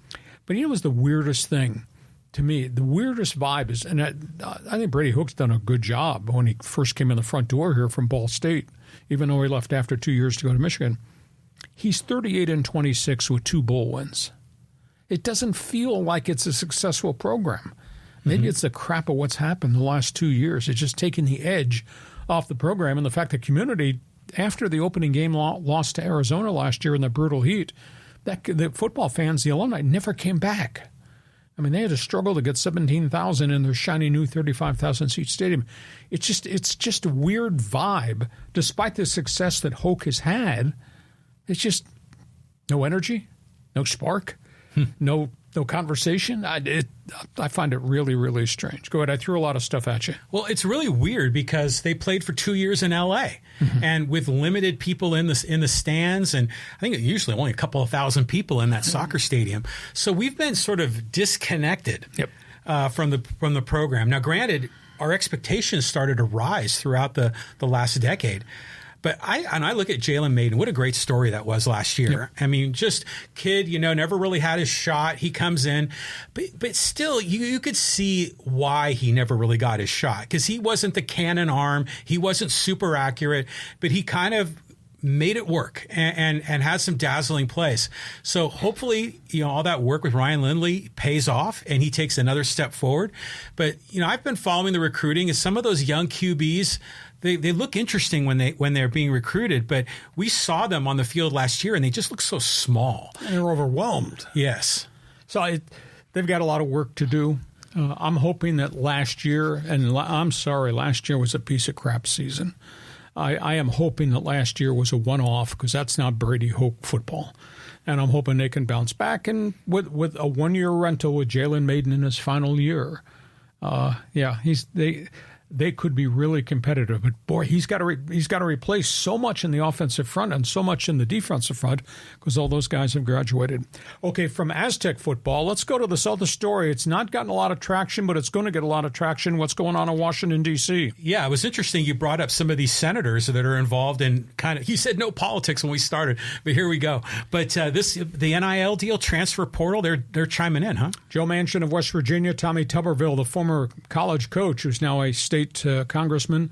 Speaker 3: But you know what's the weirdest thing to me? The weirdest vibe is, and I think Brady Hook's done a good job when he first came in the front door here from Ball State, even though he left after 2 years to go to Michigan. He's 38-26 with 2 bowl wins. It doesn't feel like it's a successful program. Maybe it's the crap of what's happened the last 2 years. It's just taking the edge off the program. And the fact that community, after the opening game lost to Arizona last year in the brutal heat, that the football fans, the alumni, never came back. I mean, they had to struggle to get 17,000 in their shiny new 35,000-seat stadium. It's just a weird vibe. Despite the success that Hoke has had, it's just no energy, no spark. No conversation. I find it really, really strange. Go ahead. I threw a lot of stuff at you.
Speaker 4: Well, it's really weird because they played for 2 years in L.A. And with limited people in the stands, and I think usually only a couple of thousand people in that soccer stadium. So we've been sort of disconnected from the program. Now, granted, our expectations started to rise throughout the last decade. But I look at Jalen Maiden. What a great story that was last year. Yep. I mean, just kid, never really had his shot. He comes in. But still, you could see why he never really got his shot. Because he wasn't the cannon arm. He wasn't super accurate. But he kind of made it work and had some dazzling plays. So hopefully, all that work with Ryan Lindley pays off and he takes another step forward. But, I've been following the recruiting, and some of those young QBs, they look interesting when they're being recruited, but we saw them on the field last year and they just look so small.
Speaker 3: And they're overwhelmed.
Speaker 4: Yes.
Speaker 3: So they've got a lot of work to do. I'm hoping that last year was a piece of crap season. I am hoping that last year was a one-off because that's not Brady Hoke football. And I'm hoping they can bounce back and with a 1-year rental with Jalen Maiden in his final year. They could be really competitive, but boy, he's got to replace so much in the offensive front and so much in the defensive front because all those guys have graduated. Okay, from Aztec football, let's go to this other story. It's not gotten a lot of traction, but it's going to get a lot of traction. What's going on in Washington, D.C.?
Speaker 4: Yeah, it was interesting. You brought up some of these senators that are involved in you said no politics when we started, but here we go. But the NIL deal, transfer portal, they're chiming in, huh?
Speaker 3: Joe Manchin of West Virginia, Tommy Tuberville, the former college coach who's now a state congressman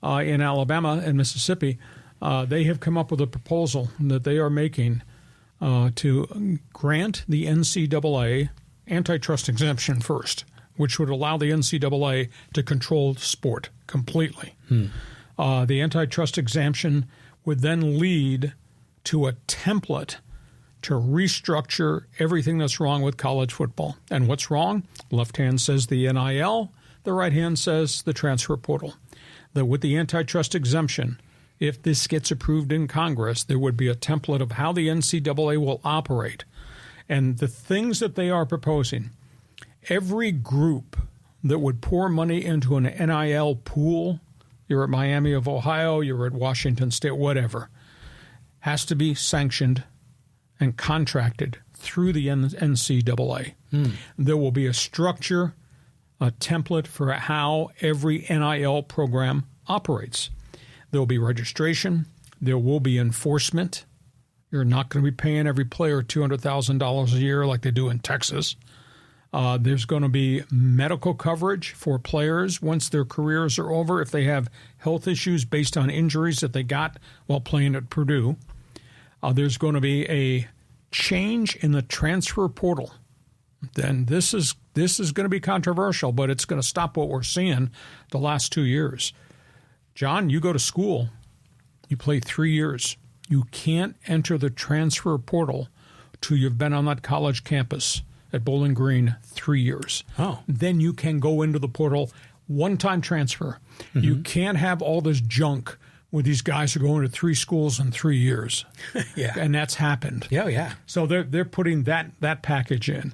Speaker 3: in Alabama and Mississippi, they have come up with a proposal that they are making to grant the NCAA antitrust exemption first, which would allow the NCAA to control sport completely. The antitrust exemption would then lead to a template to restructure everything that's wrong with college football. And what's wrong? Left hand says the NIL. The right hand says the transfer portal. That with the antitrust exemption, if this gets approved in Congress, there would be a template of how the NCAA will operate. And the things that they are proposing, every group that would pour money into an NIL pool, you're at Miami of Ohio, you're at Washington State, whatever, has to be sanctioned and contracted through the NCAA. There will be a structure, a template for how every NIL program operates. There will be registration. There will be enforcement. You're not going to be paying every player $200,000 a year like they do in Texas. There's going to be medical coverage for players once their careers are over if they have health issues based on injuries that they got while playing at Purdue. There's going to be a change in the transfer portal. Then this is going to be controversial, but it's going to stop what we're seeing the last 2 years. John, you go to school, you play 3 years. You can't enter the transfer portal till you've been on that college campus at Bowling Green 3 years.
Speaker 4: Oh.
Speaker 3: Then you can go into the portal, one-time transfer. Mm-hmm. You can't have all this junk where these guys are going to 3 schools in 3 years.
Speaker 4: Yeah.
Speaker 3: And that's happened.
Speaker 4: Yeah.
Speaker 3: So they're putting that package in.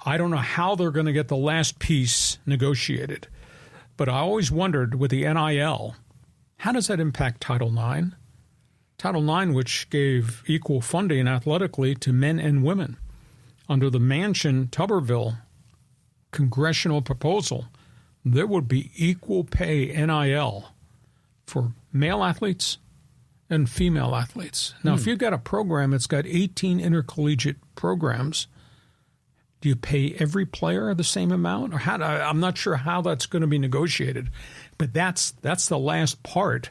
Speaker 3: I don't know how they're going to get the last piece negotiated. But I always wondered with the NIL, how does that impact Title IX? Title IX, which gave equal funding athletically to men and women. Under the Manchin-Tuberville congressional proposal, there would be equal pay NIL for male athletes and female athletes. Now, if you've got a program that's got 18 intercollegiate programs, do you pay every player the same amount? Or I'm not sure how that's going to be negotiated, but that's the last part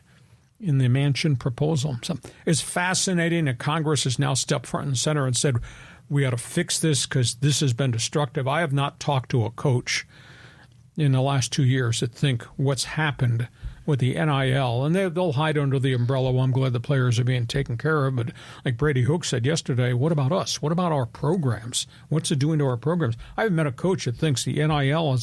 Speaker 3: in the Manchin proposal. So it's fascinating that Congress has now stepped front and center and said, we ought to fix this because this has been destructive. I have not talked to a coach in the last 2 years that think what's happened with the NIL, and they'll hide under the umbrella. Well, I'm glad the players are being taken care of. But like Brady Hook said yesterday, what about us? What about our programs? What's it doing to our programs? I haven't met a coach that thinks the NIL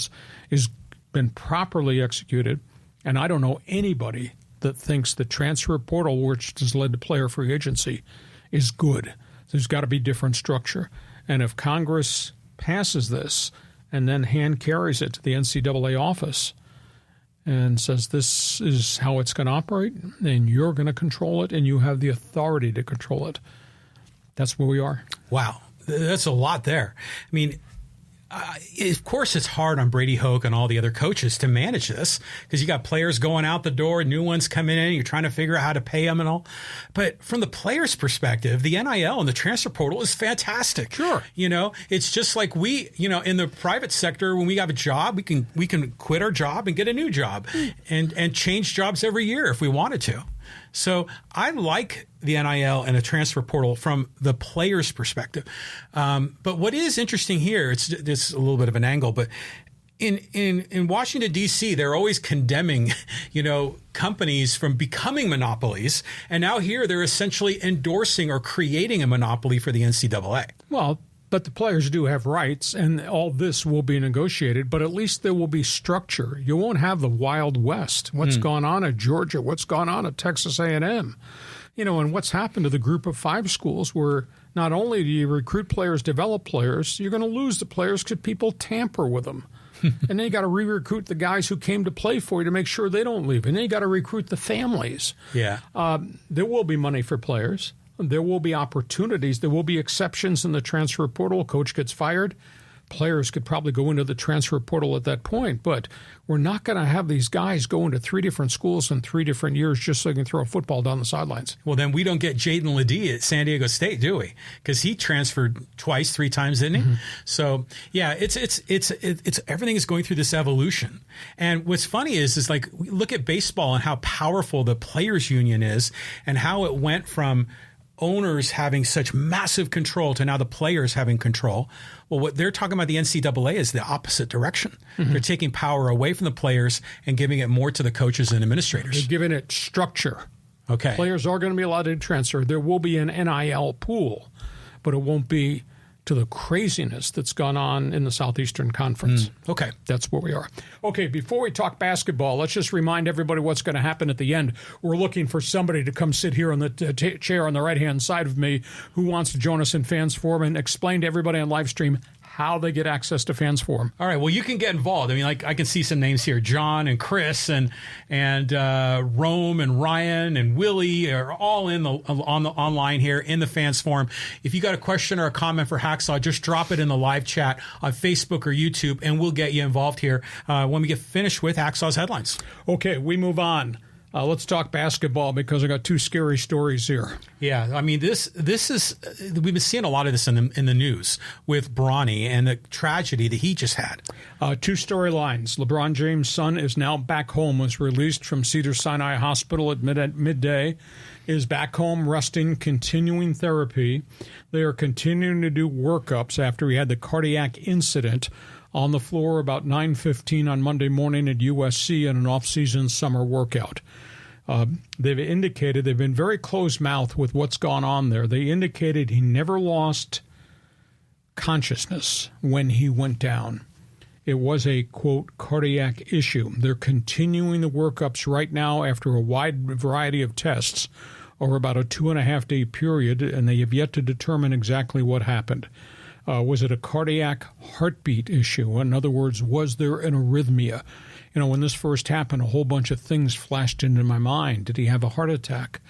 Speaker 3: is been properly executed, and I don't know anybody that thinks the transfer portal, which has led to player free agency, is good. There's got to be different structure. And if Congress passes this and then hand carries it to the NCAA office and says this is how it's going to operate, and you're going to control it, and you have the authority to control it, that's where we are.
Speaker 4: Wow. That's a lot there. I mean, of course, it's hard on Brady Hoke and all the other coaches to manage this because you got players going out the door, new ones coming in, you're trying to figure out how to pay them and all. But from the player's perspective, the NIL and the transfer portal is fantastic.
Speaker 3: Sure.
Speaker 4: You know, it's just like we, in the private sector, when we have a job, we can quit our job and get a new job and change jobs every year if we wanted to. So I like the NIL and a transfer portal from the player's perspective. But what is interesting here, it's a little bit of an angle, but in Washington, D.C., they're always condemning, companies from becoming monopolies. And now here they're essentially endorsing or creating a monopoly for the NCAA.
Speaker 3: Well, but the players do have rights, and all this will be negotiated, but at least there will be structure. You won't have the Wild West. What's gone on at Georgia? What's gone on at Texas A&M? And what's happened to the group of 5 schools where not only do you recruit players, develop players, you're going to lose the players because people tamper with them. And then you got to re-recruit the guys who came to play for you to make sure they don't leave. And then you got to recruit the families.
Speaker 4: Yeah.
Speaker 3: There will be money for players. There will be opportunities. There will be exceptions in the transfer portal. A coach gets fired. Players could probably go into the transfer portal at that point. But we're not going to have these guys go into 3 different schools in 3 different years just so they can throw a football down the sidelines.
Speaker 4: Well, then we don't get Jaden Ledee at San Diego State, do we? Because he transferred 3 times, didn't he? Mm-hmm. So, yeah, it's everything is going through this evolution. And what's funny is like we look at baseball and how powerful the players' union is and how it went from owners having such massive control to now the players having control. Well, what they're talking about the NCAA is the opposite direction. Mm-hmm. They're taking power away from the players and giving it more to the coaches and administrators.
Speaker 3: They're giving it structure.
Speaker 4: Okay.
Speaker 3: Players are going to be allowed to transfer. There will be an NIL pool, but it won't be to the craziness that's gone on in the Southeastern Conference.
Speaker 4: Okay.
Speaker 3: That's where we are. Okay, before we talk basketball, let's just remind everybody what's going to happen at the end. We're looking for somebody to come sit here on the chair on the right-hand side of me who wants to join us in Fans Forum and explain to everybody on live stream how they get access to Fans Forum.
Speaker 4: All right. Well, you can get involved. I mean, like I can see some names here: John and Chris and Rome and Ryan and Willie are all in the online here in the Fans Forum. If you got a question or a comment for Hacksaw, just drop it in the live chat on Facebook or YouTube, and we'll get you involved here when we get finished with Hacksaw's headlines.
Speaker 3: Okay, we move on. Let's talk basketball because I got two scary stories here.
Speaker 4: Yeah, I mean this is we've been seeing a lot of this in the news with Bronnie and the tragedy that he just had.
Speaker 3: Two storylines. LeBron James' son is now back home. Was released from Cedars-Sinai Hospital at midday. Is back home resting, continuing therapy. They are continuing to do workups after he had the cardiac incident on the floor about 9:15 on Monday morning at USC in an off-season summer workout. They've indicated they've been very close-mouthed with what's gone on there. They indicated he never lost consciousness when he went down. It was a, quote, cardiac issue. They're continuing the workups right now after a wide variety of tests over about a 2.5-day period, and they have yet to determine exactly what happened. Was it a cardiac heartbeat issue? In other words, was there an arrhythmia? You know, when this first happened, a whole bunch of things flashed into my mind. Did he have a heart attack?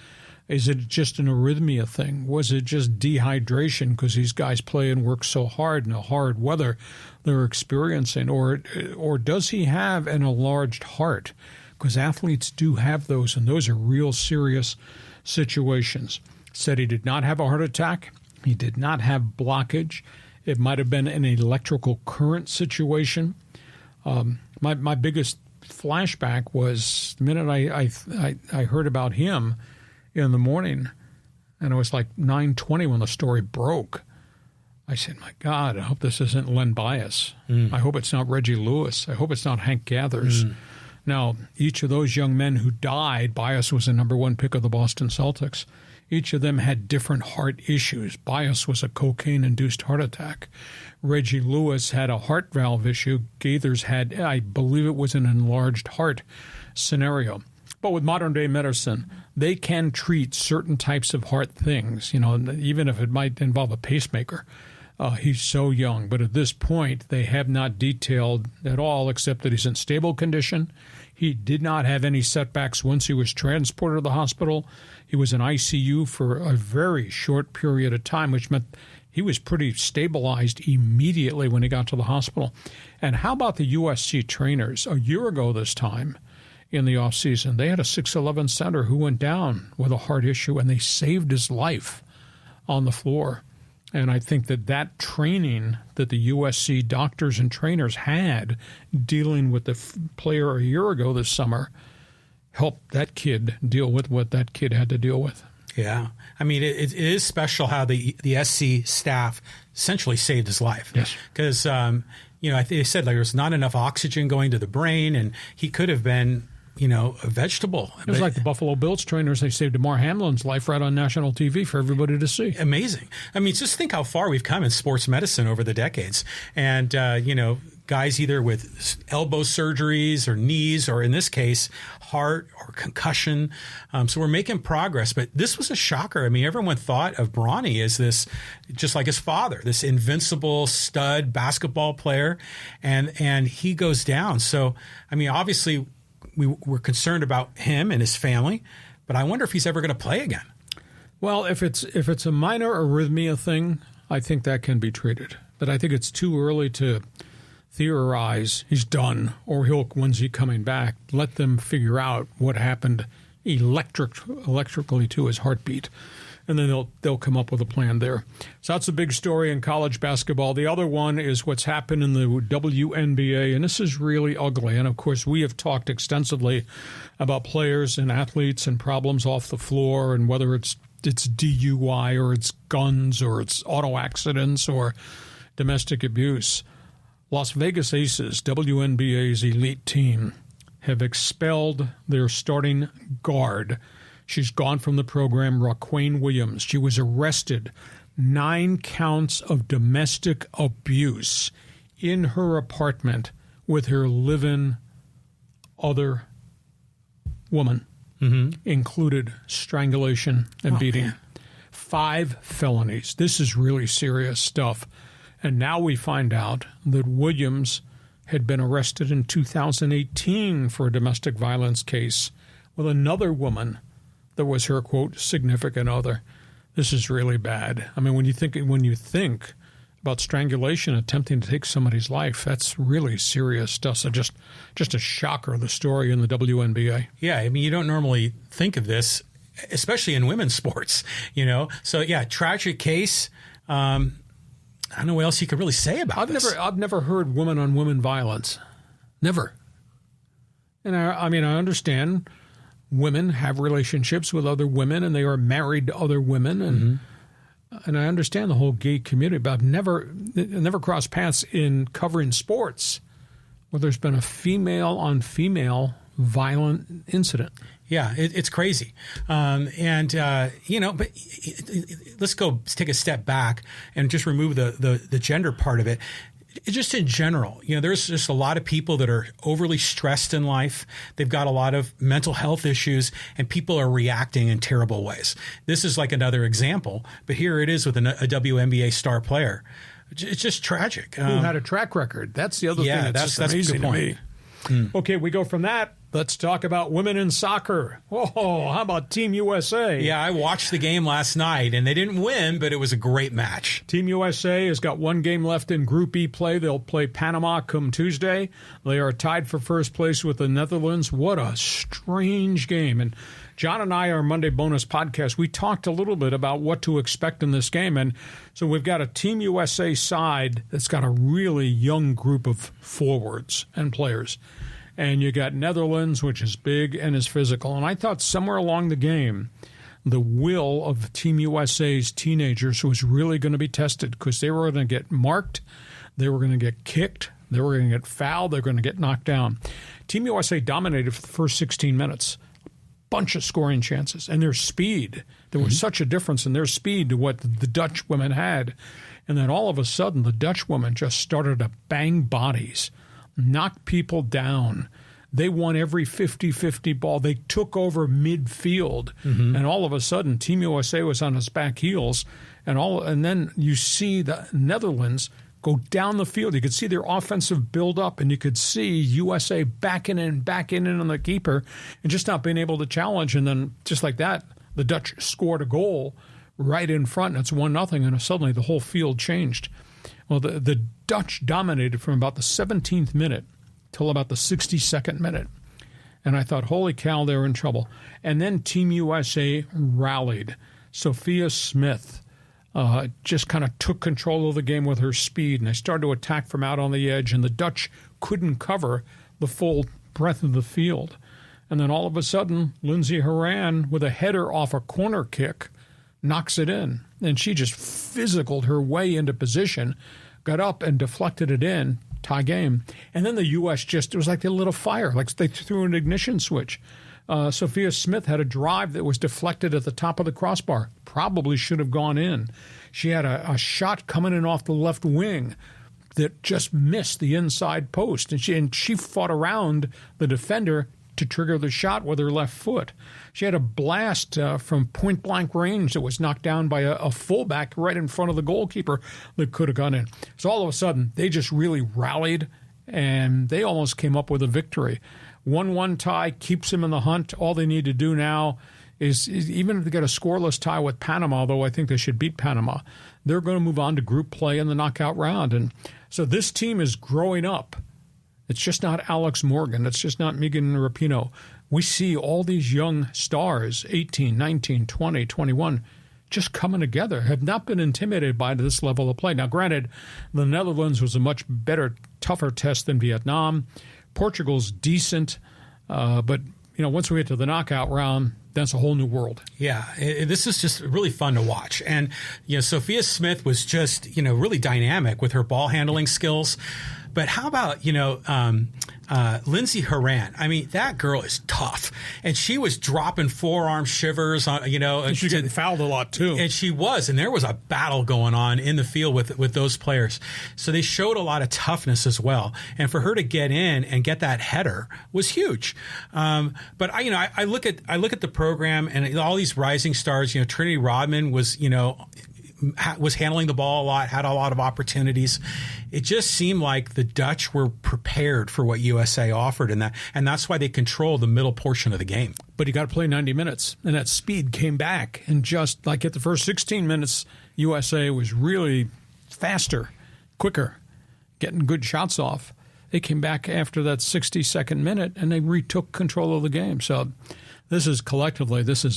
Speaker 3: Is it just an arrhythmia thing? Was it just dehydration because these guys play and work so hard in the hard weather they're experiencing? Or does he have an enlarged heart? Because athletes do have those, and those are real serious situations. Said he did not have a heart attack. He did not have blockage. It might have been an electrical current situation. My biggest flashback was the minute I heard about him in the morning, and it was like 9:20 when the story broke. I said, my God, I hope this isn't Len Bias. I hope it's not Reggie Lewis. I hope it's not Hank Gathers. Now, each of those young men who died, Bias was the number one pick of the Boston Celtics. Each of them had different heart issues. Bias was a cocaine-induced heart attack. Reggie Lewis had a heart valve issue. Gathers had, I believe it was an enlarged heart scenario. But with modern-day medicine, they can treat certain types of heart things, you know, even if it might involve a pacemaker. He's so young. But at this point, they have not detailed at all except that he's in stable condition. He did not have any setbacks once he was transported to the hospital. He was in ICU for a very short period of time, which meant he was pretty stabilized immediately when he got to the hospital. And how about the USC trainers? A year ago this time in the offseason, they had a 6'11 center who went down with a heart issue, and they saved his life on the floor. And I think that training that the USC doctors and trainers had dealing with the player a year ago this summer helped that kid deal with what that kid had to deal with.
Speaker 4: Yeah. I mean, it is special how the SC staff essentially saved his life.
Speaker 3: Yes.
Speaker 4: Because, they said there was not enough oxygen going to the brain, and he could have been a vegetable.
Speaker 3: It was like the Buffalo Bills trainers. They saved Damar Hamlin's life right on national TV for everybody to see.
Speaker 4: Amazing. I mean, just think how far we've come in sports medicine over the decades. And, guys either with elbow surgeries or knees, or in this case, heart or concussion. So we're making progress. But this was a shocker. I mean, everyone thought of Bronnie as this, just like his father, this invincible stud basketball player. And he goes down. So, I mean, obviously, we're concerned about him and his family, but I wonder if he's ever going to play again.
Speaker 3: Well, if it's a minor arrhythmia thing, I think that can be treated. But I think it's too early to theorize he's done or when's he coming back. Let them figure out what happened electrically to his heartbeat, and then they'll come up with a plan there. So that's a big story in college basketball. The other one is what's happened in the WNBA, and this is really ugly. And, of course, we have talked extensively about players and athletes and problems off the floor, and whether it's DUI or it's guns or it's auto accidents or domestic abuse. Las Vegas Aces, WNBA's elite team, have expelled their starting guard. She's gone from the program, Raquan Williams. She was arrested 9 counts of domestic abuse in her apartment with her live-in other woman, included strangulation and beating.
Speaker 4: Man.
Speaker 3: 5 felonies. This is really serious stuff. And now we find out that Williams had been arrested in 2018 for a domestic violence case with another woman that was her, quote, significant other. This is really bad. I mean, when you think about strangulation, attempting to take somebody's life, that's really serious stuff. So just a shocker, the story in the WNBA.
Speaker 4: Yeah, I mean, you don't normally think of this, especially in women's sports, you know. So, yeah, tragic case. I don't know what else you could really say about this.
Speaker 3: I've never heard woman-on-woman violence. Never. And I mean, I understand women have relationships with other women and they are married to other women. And I understand the whole gay community, but I've never crossed paths in covering sports where there's been a female-on-female violent incident.
Speaker 4: Yeah, it's crazy. You know, but let's take a step back and just remove the gender part of it. Just in general, you know, there's just a lot of people that are overly stressed in life. They've got a lot of mental health issues, and people are reacting in terrible ways. This is like another example, but here it is with a WNBA star player. It's just tragic.
Speaker 3: Who had a track record. That's the other thing that's amazing to me. Okay, we go from that. Let's talk about women in soccer. Oh, how about Team USA?
Speaker 4: Yeah, I watched the game last night, and they didn't win, but it was a great match.
Speaker 3: Team USA has got 1 game left in Group E play. They'll play Panama come Tuesday. They are tied for first place with the Netherlands. What a strange game. And John and I, our Monday bonus podcast, we talked a little bit about what to expect in this game. And so we've got a Team USA side that's got a really young group of forwards and players. And you got Netherlands, which is big and is physical. And I thought somewhere along the game, the will of Team USA's teenagers was really going to be tested because they were going to get marked, they were going to get kicked, they were going to get fouled, they were going to get knocked down. Team USA dominated for the first 16 minutes. Bunch of scoring chances. And their speed, there was such a difference in their speed to what the Dutch women had. And then all of a sudden, the Dutch women just started to bang bodies, knock people down. They won every 50-50 ball. They took over midfield. And all of a sudden, Team USA was on its back heels. And then you see the Netherlands go down the field. You could see their offensive build-up, and you could see USA backing in on the keeper and just not being able to challenge. And then just like that, the Dutch scored a goal right in front, and it's 1-0, and suddenly the whole field changed. Well, the Dutch dominated from about the 17th minute till about the 62nd minute. And I thought, holy cow, they're in trouble. And then Team USA rallied. Sophia Smith just kind of took control of the game with her speed, and they started to attack from out on the edge, and the Dutch couldn't cover the full breadth of the field. And then all of a sudden, Lindsey Horan, with a header off a corner kick, knocks it in. And she just physicaled her way into position, got up and deflected it in, tie game. And then the U.S. it was like they lit a fire, like they threw an ignition switch. Sophia Smith had a drive that was deflected at the top of the crossbar. Probably should have gone in. She had a shot coming in off the left wing that just missed the inside post. And she fought around the defender to trigger the shot with her left foot. She had a blast from point-blank range that was knocked down by a fullback right in front of the goalkeeper that could have gone in. So all of a sudden, they just really rallied, and they almost came up with a victory. 1-1 tie keeps them in the hunt. All they need to do now is even if they get a scoreless tie with Panama, though I think they should beat Panama, they're going to move on to group play in the knockout round. And so this team is growing up. It's just not Alex Morgan. It's just not Megan Rapinoe. We see all these young stars, 18, 19, 20, 21, just coming together, have not been intimidated by this level of play. Now, granted, the Netherlands was a much better, tougher test than Vietnam. Portugal's decent, but once we get to the knockout round, that's a whole new world.
Speaker 4: Yeah, this is just really fun to watch. And Sophia Smith was just really dynamic with her ball handling skills. But how about Lindsey Horan. I mean, that girl is tough, and she was dropping forearm shivers on,
Speaker 3: And she's getting fouled a lot too.
Speaker 4: And she was, and there was a battle going on in the field with those players. So they showed a lot of toughness as well. And for her to get in and get that header was huge. But I look at the program and all these rising stars. Trinity Rodman was handling the ball a lot, had a lot of opportunities. It just seemed like the Dutch were prepared for what USA offered, and that's why they control the middle portion of the game.
Speaker 3: But you got to play 90 minutes, and that speed came back. And just like at the first 16 minutes, USA was really faster, quicker, getting good shots off. They came back after that 60-second minute, and they retook control of the game. So this is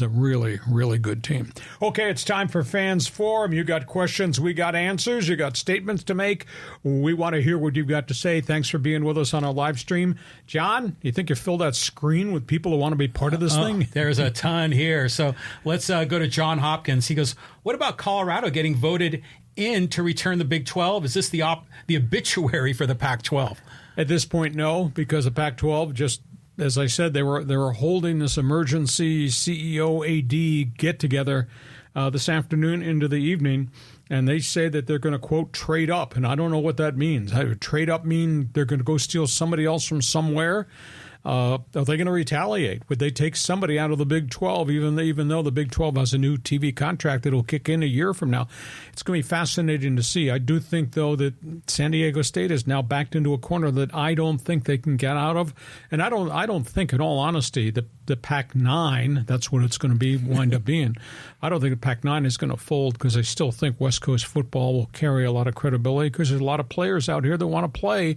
Speaker 3: a really, really good team. Okay, it's time for Fans Forum. You got questions, we got answers, you got statements to make. We want to hear what you've got to say. Thanks for being with us on our live stream. John, you think you fill that screen with people who want to be part of this thing?
Speaker 4: There's a ton here. So let's go to John Hopkins. He goes, what about Colorado getting voted in to return the Big 12? Is this the obituary for the Pac-12?
Speaker 3: At this point, no, because the Pac-12 just, as I said, they were holding this emergency CEO AD get together this afternoon into the evening, and they say that they're going to, quote, trade up, and I don't know what that means. Trade up mean they're going to go steal somebody else from somewhere? Are they going to retaliate? Would they take somebody out of the Big 12, even though the Big 12 has a new TV contract that will kick in a year from now? It's going to be fascinating to see. I do think, though, that San Diego State is now backed into a corner that I don't think they can get out of. And I don't think, in all honesty, that the Pac-9, that's what it's going to be, wind up being. I don't think the Pac-9 is going to fold because I still think West Coast football will carry a lot of credibility because there's a lot of players out here that want to play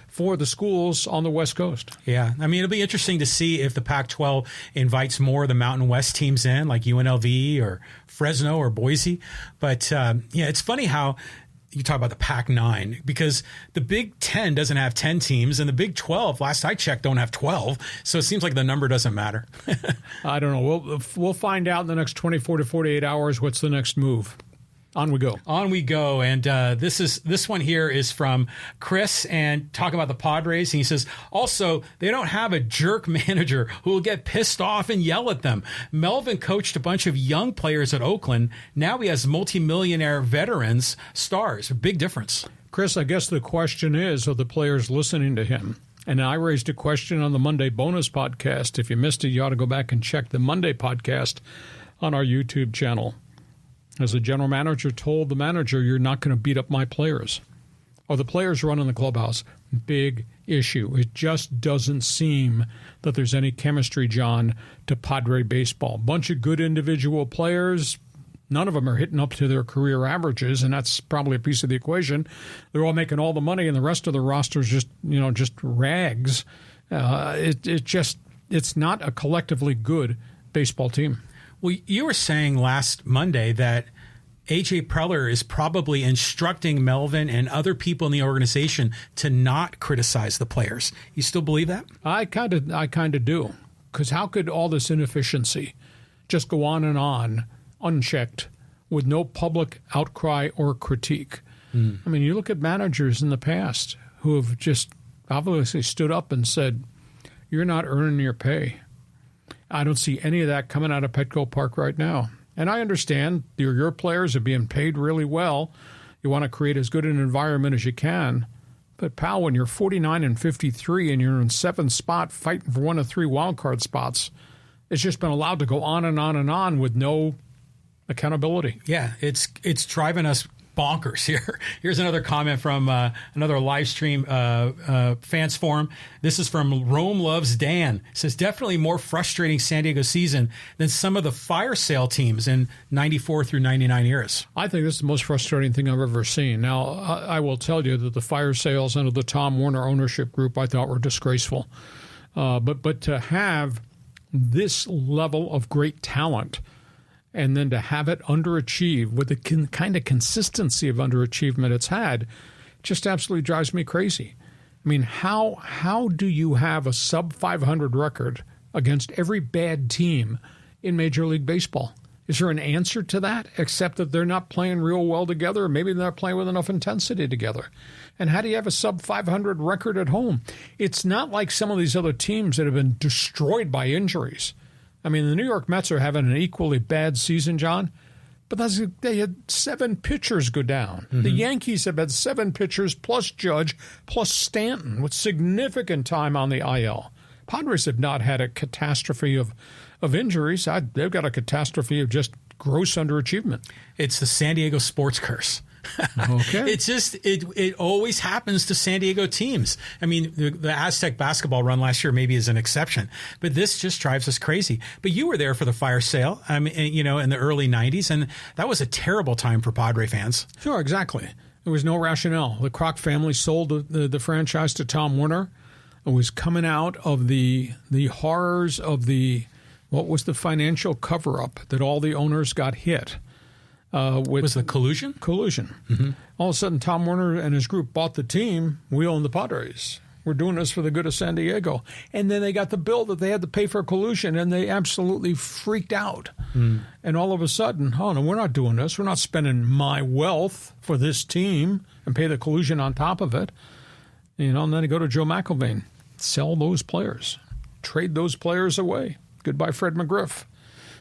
Speaker 3: for the schools on the West Coast.
Speaker 4: Yeah. I mean, it'll be interesting to see if the Pac-12 invites more of the Mountain West teams in, like UNLV or Fresno or Boise. But, it's funny how you talk about the Pac-9 because the Big 10 doesn't have 10 teams, and the Big 12, last I checked, don't have 12. So it seems like the number doesn't matter.
Speaker 3: I don't know. We'll find out in the next 24 to 48 hours what's the next move. On we go.
Speaker 4: On we go. And this one here is from Chris and talking about the Padres. And he says, also, they don't have a jerk manager who will get pissed off and yell at them. Melvin coached a bunch of young players at Oakland. Now he has multimillionaire veterans, stars. A big difference.
Speaker 3: Chris, I guess the question is, are the players listening to him? And I raised a question on the Monday bonus podcast. If you missed it, you ought to go back and check the Monday podcast on our YouTube channel. As the general manager told the manager, you're not going to beat up my players. Or the players running the clubhouse. Big issue. It just doesn't seem that there's any chemistry, John, to Padre baseball. Bunch of good individual players. None of them are hitting up to their career averages, and that's probably a piece of the equation. They're all making all the money, and the rest of the roster's just rags. It's not a collectively good baseball team.
Speaker 4: Well, you were saying last Monday that A.J. Preller is probably instructing Melvin and other people in the organization to not criticize the players. You still believe that?
Speaker 3: I kind of do. Because how could all this inefficiency just go on and on, unchecked, with no public outcry or critique? I mean, you look at managers in the past who have just obviously stood up and said, you're not earning your pay. I don't see any of that coming out of Petco Park right now. And I understand your players are being paid really well. You want to create as good an environment as you can. But, pal, when you're 49-53 and you're in 7th spot fighting for one of 3 wildcard spots, it's just been allowed to go on and on and on with no accountability.
Speaker 4: Yeah, it's driving us bonkers here. Here's another comment from another live stream fans forum. This is from Rome Loves Dan. It says, definitely more frustrating San Diego season than some of the fire sale teams in 94 through 99 eras.
Speaker 3: I think this is the most frustrating thing I've ever seen. Now, I will tell you that the fire sales under the Tom Werner ownership group I thought were disgraceful. But to have this level of great talent and then to have it underachieve with the kind of consistency of underachievement it's had just absolutely drives me crazy. I mean, how do you have a sub-500 record against every bad team in Major League Baseball? Is there an answer to that, except that they're not playing real well together? Maybe they're not playing with enough intensity together. And how do you have a sub-500 record at home? It's not like some of these other teams that have been destroyed by injuries. I mean, the New York Mets are having an equally bad season, John, but they had 7 pitchers go down. The Yankees have had 7 pitchers plus Judge plus Stanton with significant time on the IL. Padres have not had a catastrophe of injuries. They've got a catastrophe of just gross underachievement.
Speaker 4: It's the San Diego sports curse.
Speaker 3: Okay.
Speaker 4: It's just, it always happens to San Diego teams. I mean, the Aztec basketball run last year maybe is an exception, but this just drives us crazy. But you were there for the fire sale, I mean, in the early 90s, and that was a terrible time for Padre fans.
Speaker 3: Sure, exactly. There was no rationale. The Kroc family sold the franchise to Tom Werner. It was coming out of the horrors of what was the financial cover-up that all the owners got hit.
Speaker 4: Was the collusion?
Speaker 3: Collusion. Mm-hmm. All of a sudden, Tom Werner and his group bought the team. We own the Padres. We're doing this for the good of San Diego. And then they got the bill that they had to pay for collusion, and they absolutely freaked out. And all of a sudden, oh, no, we're not doing this. We're not spending my wealth for this team and pay the collusion on top of it. And then they go to Joe McIlvaine. Sell those players. Trade those players away. Goodbye, Fred McGriff.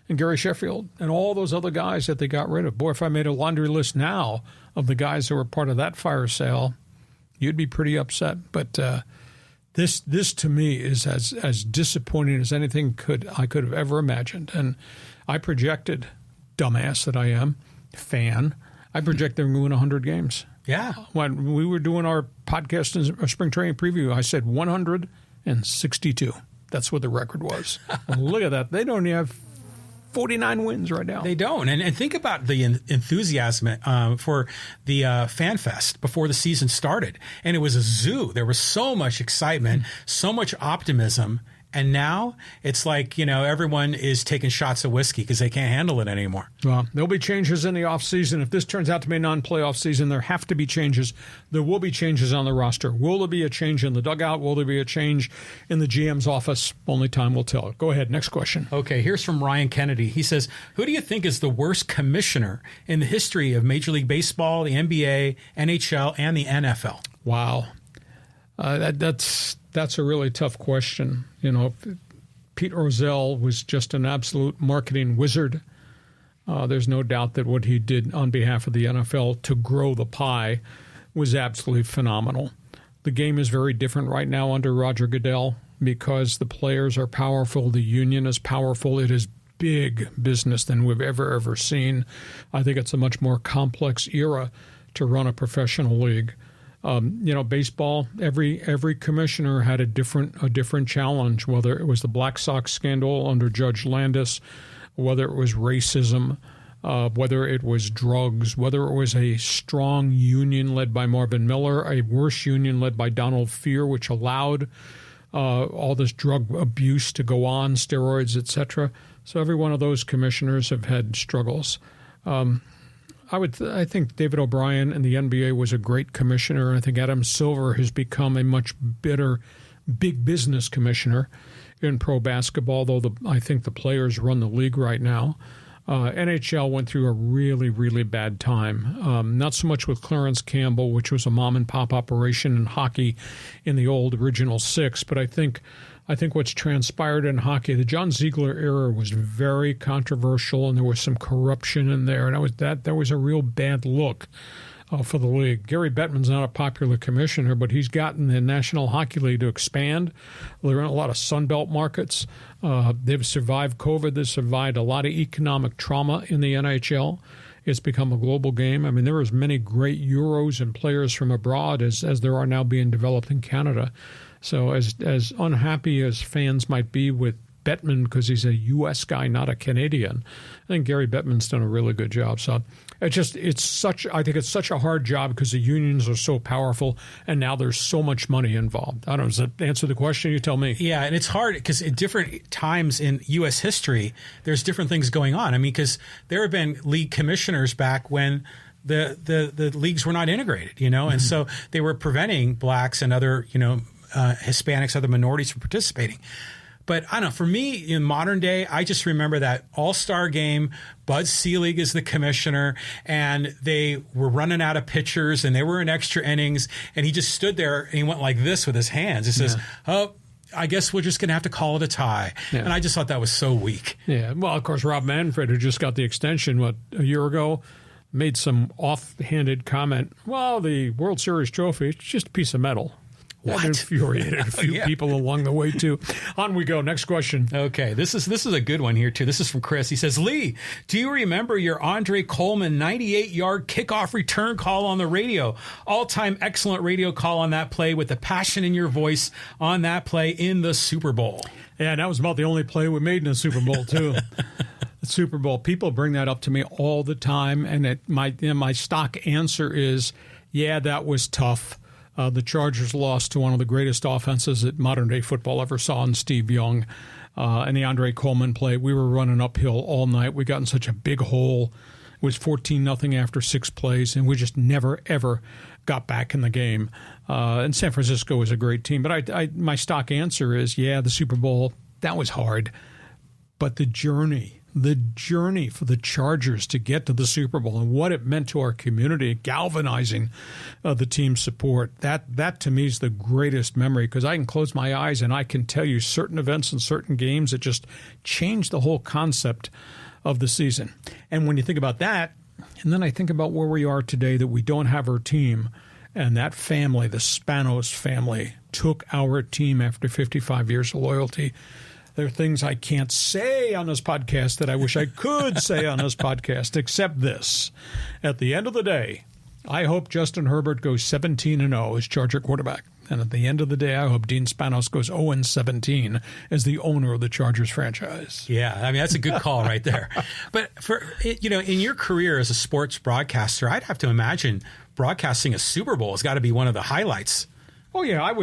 Speaker 3: And Gary Sheffield, and all those other guys that they got rid of. Boy, if I made a laundry list now of the guys who were part of that fire sale, you'd be pretty upset. But this to me is as disappointing as anything I could have ever imagined. And I projected, dumbass that I am, fan, I projected them to win 100 games.
Speaker 4: Yeah.
Speaker 3: When we were doing our podcast and spring training preview, I said 162. That's what the record was. Look at that. They don't even have 49 wins right now.
Speaker 4: They don't. And think about the enthusiasm for the Fan Fest before the season started. And it was a zoo. There was so much excitement, so much optimism. And now it's like, everyone is taking shots of whiskey because they can't handle it anymore.
Speaker 3: Well, there'll be changes in the offseason. If this turns out to be a non-playoff season, there have to be changes. There will be changes on the roster. Will there be a change in the dugout? Will there be a change in the GM's office? Only time will tell. Go ahead. Next question.
Speaker 4: Okay, here's from Ryan Kennedy. He says, who do you think is the worst commissioner in the history of Major League Baseball, the NBA, NHL, and the NFL?
Speaker 3: Wow. That's a really tough question. Pete Rozelle was just an absolute marketing wizard. There's no doubt that what he did on behalf of the NFL to grow the pie was absolutely phenomenal. The game is very different right now under Roger Goodell because the players are powerful, the union is powerful. It is big business than we've ever seen. I think it's a much more complex era to run a professional league. Baseball, every commissioner had a different challenge, whether it was the Black Sox scandal under Judge Landis, whether it was racism, whether it was drugs, whether it was a strong union led by Marvin Miller, a worse union led by Donald Fear, which allowed all this drug abuse to go on, steroids, etc. So every one of those commissioners have had struggles. I think David O'Brien in the NBA was a great commissioner. I think Adam Silver has become a much better big business commissioner in pro basketball, though I think the players run the league right now. NHL went through a really, really bad time. Not so much with Clarence Campbell, which was a mom-and-pop operation in hockey in the old original six, but I think what's transpired in hockey, the John Ziegler era was very controversial, and there was some corruption in there, and that was a real bad look for the league. Gary Bettman's not a popular commissioner, but he's gotten the National Hockey League to expand. They're in a lot of Sunbelt markets. They've survived COVID. They've survived a lot of economic trauma in the NHL. It's become a global game. I mean, there are as many great Euros and players from abroad as there are now being developed in Canada. So as unhappy as fans might be with Bettman because he's a U.S. guy, not a Canadian, I think Gary Bettman's done a really good job. So I think it's such a hard job because the unions are so powerful, and now there's so much money involved. I don't know. Does that answer the question? You tell me.
Speaker 4: Yeah, and it's hard because at different times in U.S. history, there's different things going on. I mean, because there have been league commissioners back when the leagues were not integrated, and so they were preventing blacks and other, Hispanics, other minorities from participating. But I don't know, for me, in modern day, I just remember that all-star game. Bud Selig is the commissioner, and they were running out of pitchers, and they were in extra innings, and he just stood there, and he went like this with his hands. He says, oh, I guess we're just going to have to call it a tie. Yeah. And I just thought that was so weak.
Speaker 3: Yeah, well, of course, Rob Manfred, who just got the extension, a year ago, made some offhanded comment, well, the World Series trophy, it's just a piece of metal. That infuriated a few people along the way, too. On we go. Next question.
Speaker 4: Okay, this is a good one here, too. This is from Chris. He says, Lee, do you remember your Andre Coleman 98-yard kickoff return call on the radio? All-time excellent radio call on that play with the passion in your voice on that play in the Super Bowl.
Speaker 3: Yeah, that was about the only play we made in the Super Bowl, too. The Super Bowl. People bring that up to me all the time, and my stock answer is, yeah, that was tough. The Chargers lost to one of the greatest offenses that modern-day football ever saw in Steve Young. And the Andre Coleman play, we were running uphill all night. We got in such a big hole. It was 14-0 after 6 plays, and we just never, ever got back in the game. And San Francisco was a great team. But my stock answer is, yeah, the Super Bowl, that was hard. But the journey for the Chargers to get to the Super Bowl and what it meant to our community, galvanizing the team's support, that to me is the greatest memory, because I can close my eyes and I can tell you certain events and certain games that just changed the whole concept of the season. And when you think about that, and then I think about where we are today, that we don't have our team, and that family, the Spanos family, took our team after 55 years of loyalty. There are things I can't say on this podcast that I wish I could say on this podcast, except this. At the end of the day, I hope Justin Herbert goes 17-0 as Charger quarterback. And at the end of the day, I hope Dean Spanos goes 0-17 as the owner of the Chargers franchise.
Speaker 4: Yeah, I mean, that's a good call right there. But in your career as a sports broadcaster, I'd have to imagine broadcasting a Super Bowl has got to be one of the highlights.
Speaker 3: Oh, yeah, I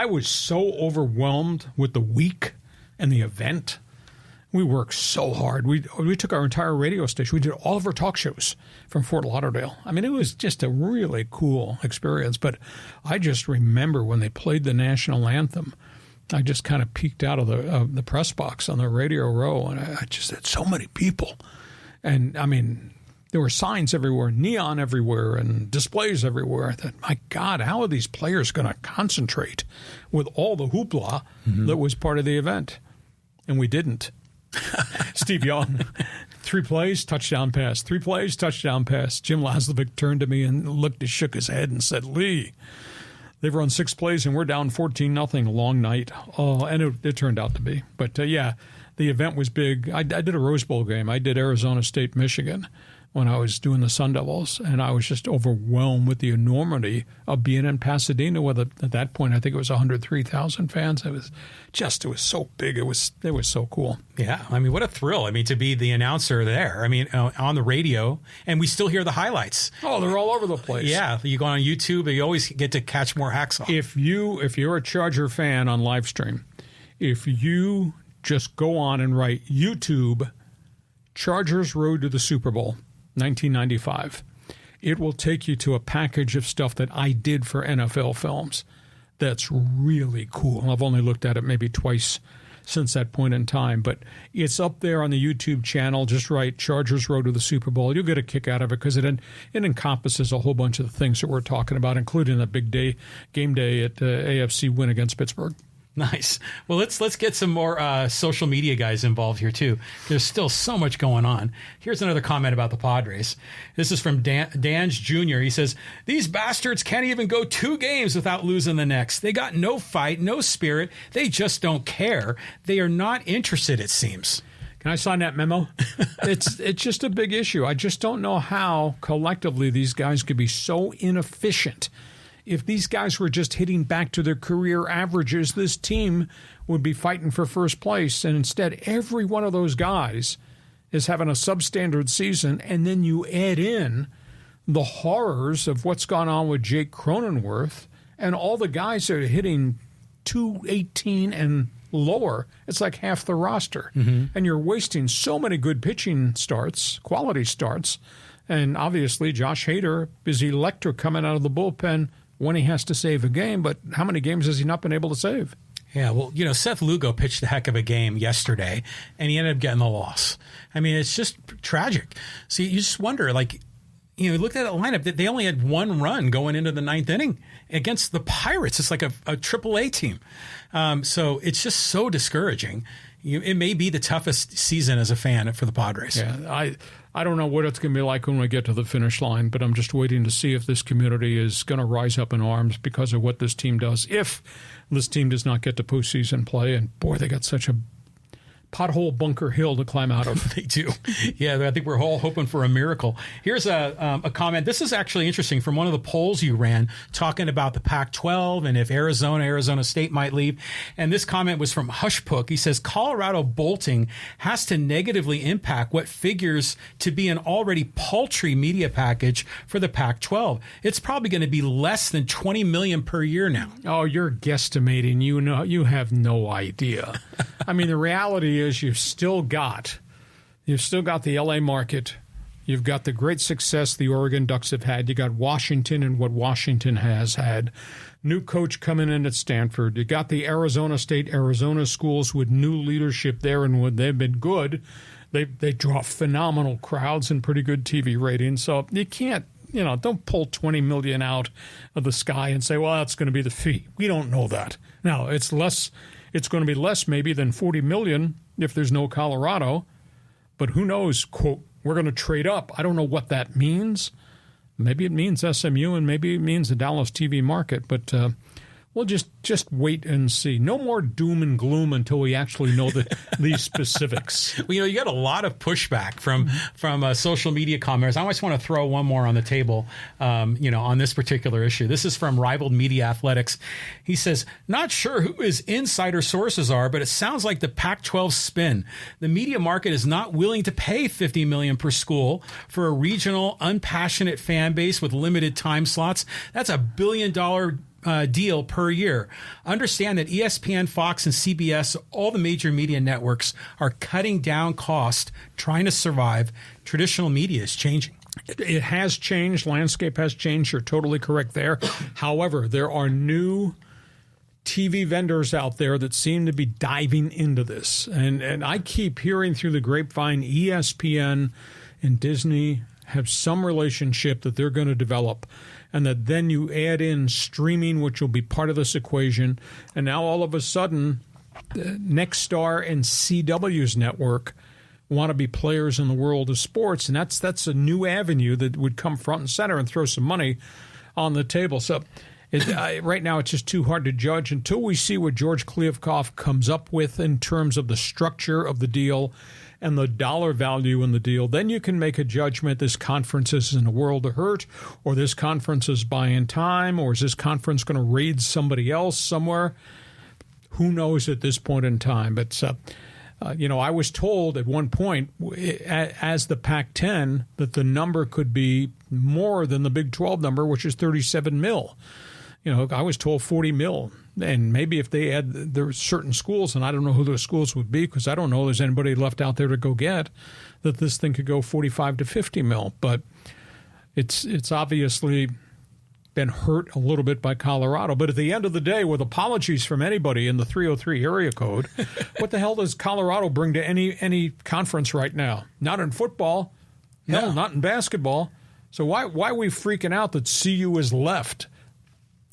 Speaker 3: was so overwhelmed with the week and the event. We worked so hard. We took our entire radio station. We did all of our talk shows from Fort Lauderdale. I mean, it was just a really cool experience. But I just remember when they played the national anthem, I just kind of peeked out of the press box on the radio row, and I just had so many people. And, I mean, there were signs everywhere, neon everywhere, and displays everywhere. I thought, my God, how are these players going to concentrate with all the hoopla that was part of the event? And we didn't. Steve Young, 3 plays, touchdown pass. 3 plays, touchdown pass. Jim Laslovic turned to me and shook his head and said, Lee, they've run 6 plays and we're down 14-0, a long night. Oh, and it turned out to be. But, yeah, the event was big. I did a Rose Bowl game. I did Arizona State, Michigan, when I was doing the Sun Devils, and I was just overwhelmed with the enormity of being in Pasadena with, at that point, I think it was 103,000 fans. It was so big. It was so cool.
Speaker 4: Yeah, I mean, what a thrill. I mean, to be the announcer there. I mean, on the radio, and we still hear the highlights.
Speaker 3: Oh, they're all over the place.
Speaker 4: Yeah, you go on YouTube, you always get to catch more Hacksaw.
Speaker 3: If you're a Charger fan on live stream, if you just go on and write YouTube, Chargers Road to the Super Bowl, 1995. It will take you to a package of stuff that I did for NFL Films that's really cool. I've only looked at it maybe twice since that point in time, but it's up there on the YouTube channel. Just write Chargers Road to the Super Bowl. You'll get a kick out of it because it encompasses a whole bunch of the things that we're talking about, including the big game day at AFC win against Pittsburgh.
Speaker 4: Nice. Well, let's get some more social media guys involved here, too. There's still so much going on. Here's another comment about the Padres. This is from Dan's Jr. He says, these bastards can't even go 2 games without losing the next. They got no fight, no spirit. They just don't care. They are not interested, it seems.
Speaker 3: Can I sign that memo? It's just a big issue. I just don't know how collectively these guys could be so inefficient. If these guys were just hitting back to their career averages, this team would be fighting for first place. And instead, every one of those guys is having a substandard season. And then you add in the horrors of what's gone on with Jake Cronenworth and all the guys that are hitting 218 and lower. It's like half the roster. And you're wasting so many good pitching starts, quality starts. And obviously, Josh Hader is electric coming out of the bullpen when he has to save a game, but how many games has he not been able to save?
Speaker 4: Yeah, well, Seth Lugo pitched a heck of a game yesterday, and he ended up getting the loss. I mean, it's just tragic. So you just wonder, you looked at that lineup, they only had one run going into the ninth inning against the Pirates. It's like a AAA team. So it's just so discouraging. It may be the toughest season as a fan for the Padres.
Speaker 3: Yeah, I don't know what it's going to be like when we get to the finish line, but I'm just waiting to see if this community is going to rise up in arms because of what this team does. If this team does not get to postseason play, and boy, they got such a pothole bunker hill to climb out of.
Speaker 4: They do. Yeah, I think we're all hoping for a miracle. Here's a comment. This is actually interesting from one of the polls you ran talking about the Pac-12 and if Arizona State might leave. And this comment was from Hushpook. He says, Colorado bolting has to negatively impact what figures to be an already paltry media package for the Pac-12. It's probably going to be less than $20 million per year now.
Speaker 3: Oh, you're guesstimating. You have no idea. I mean, the reality is you've still got the LA market. You've got the great success the Oregon Ducks have had. You got Washington and what Washington has had. New coach coming in at Stanford. You got the Arizona schools with new leadership there, and when they've been good, they draw phenomenal crowds and pretty good TV ratings. So you can't, don't pull $20 million out of the sky and say, well, that's going to be the fee. We don't know that. Now, it's going to be less maybe than $40 million if there's no Colorado. But who knows, quote, we're going to trade up. I don't know what that means. Maybe it means SMU and maybe it means the Dallas TV market. But we'll just wait and see. No more doom and gloom until we actually know these specifics.
Speaker 4: Well, you got a lot of pushback from social media commenters. I just want to throw one more on the table, on this particular issue. This is from Rivaled Media Athletics. He says, not sure who his insider sources are, but it sounds like the Pac-12 spin. The media market is not willing to pay $50 million per school for a regional, unpassionate fan base with limited time slots. That's $1 billion deal per year. Understand that ESPN, Fox, and CBS, all the major media networks, are cutting down cost, trying to survive. Traditional media is changing.
Speaker 3: It has changed. Landscape has changed. You're totally correct there. However, there are new TV vendors out there that seem to be diving into this. And I keep hearing through the grapevine ESPN and Disney have some relationship that they're going to develop, and that then you add in streaming, which will be part of this equation. And now all of a sudden, Nexstar and CW's network want to be players in the world of sports, and that's a new avenue that would come front and center and throw some money on the table. So right now it's just too hard to judge until we see what George Kliavkoff comes up with in terms of the structure of the deal and the dollar value in the deal. Then you can make a judgment. This conference is in a world of hurt, or this conference is buying time, or is this conference going to raid somebody else somewhere? Who knows at this point in time? But, I was told at one point as the Pac-10 that the number could be more than the Big 12 number, which is 37 mil. I was told 40 mil. And maybe if they add there are certain schools, and I don't know who those schools would be because I don't know there's anybody left out there to go get, that this thing could go 45 to 50 mil. But it's obviously been hurt a little bit by Colorado. But at the end of the day, with apologies from anybody in the 303 area code, what the hell does Colorado bring to any conference right now? Not in football. No, not in basketball. So why are we freaking out that CU is left?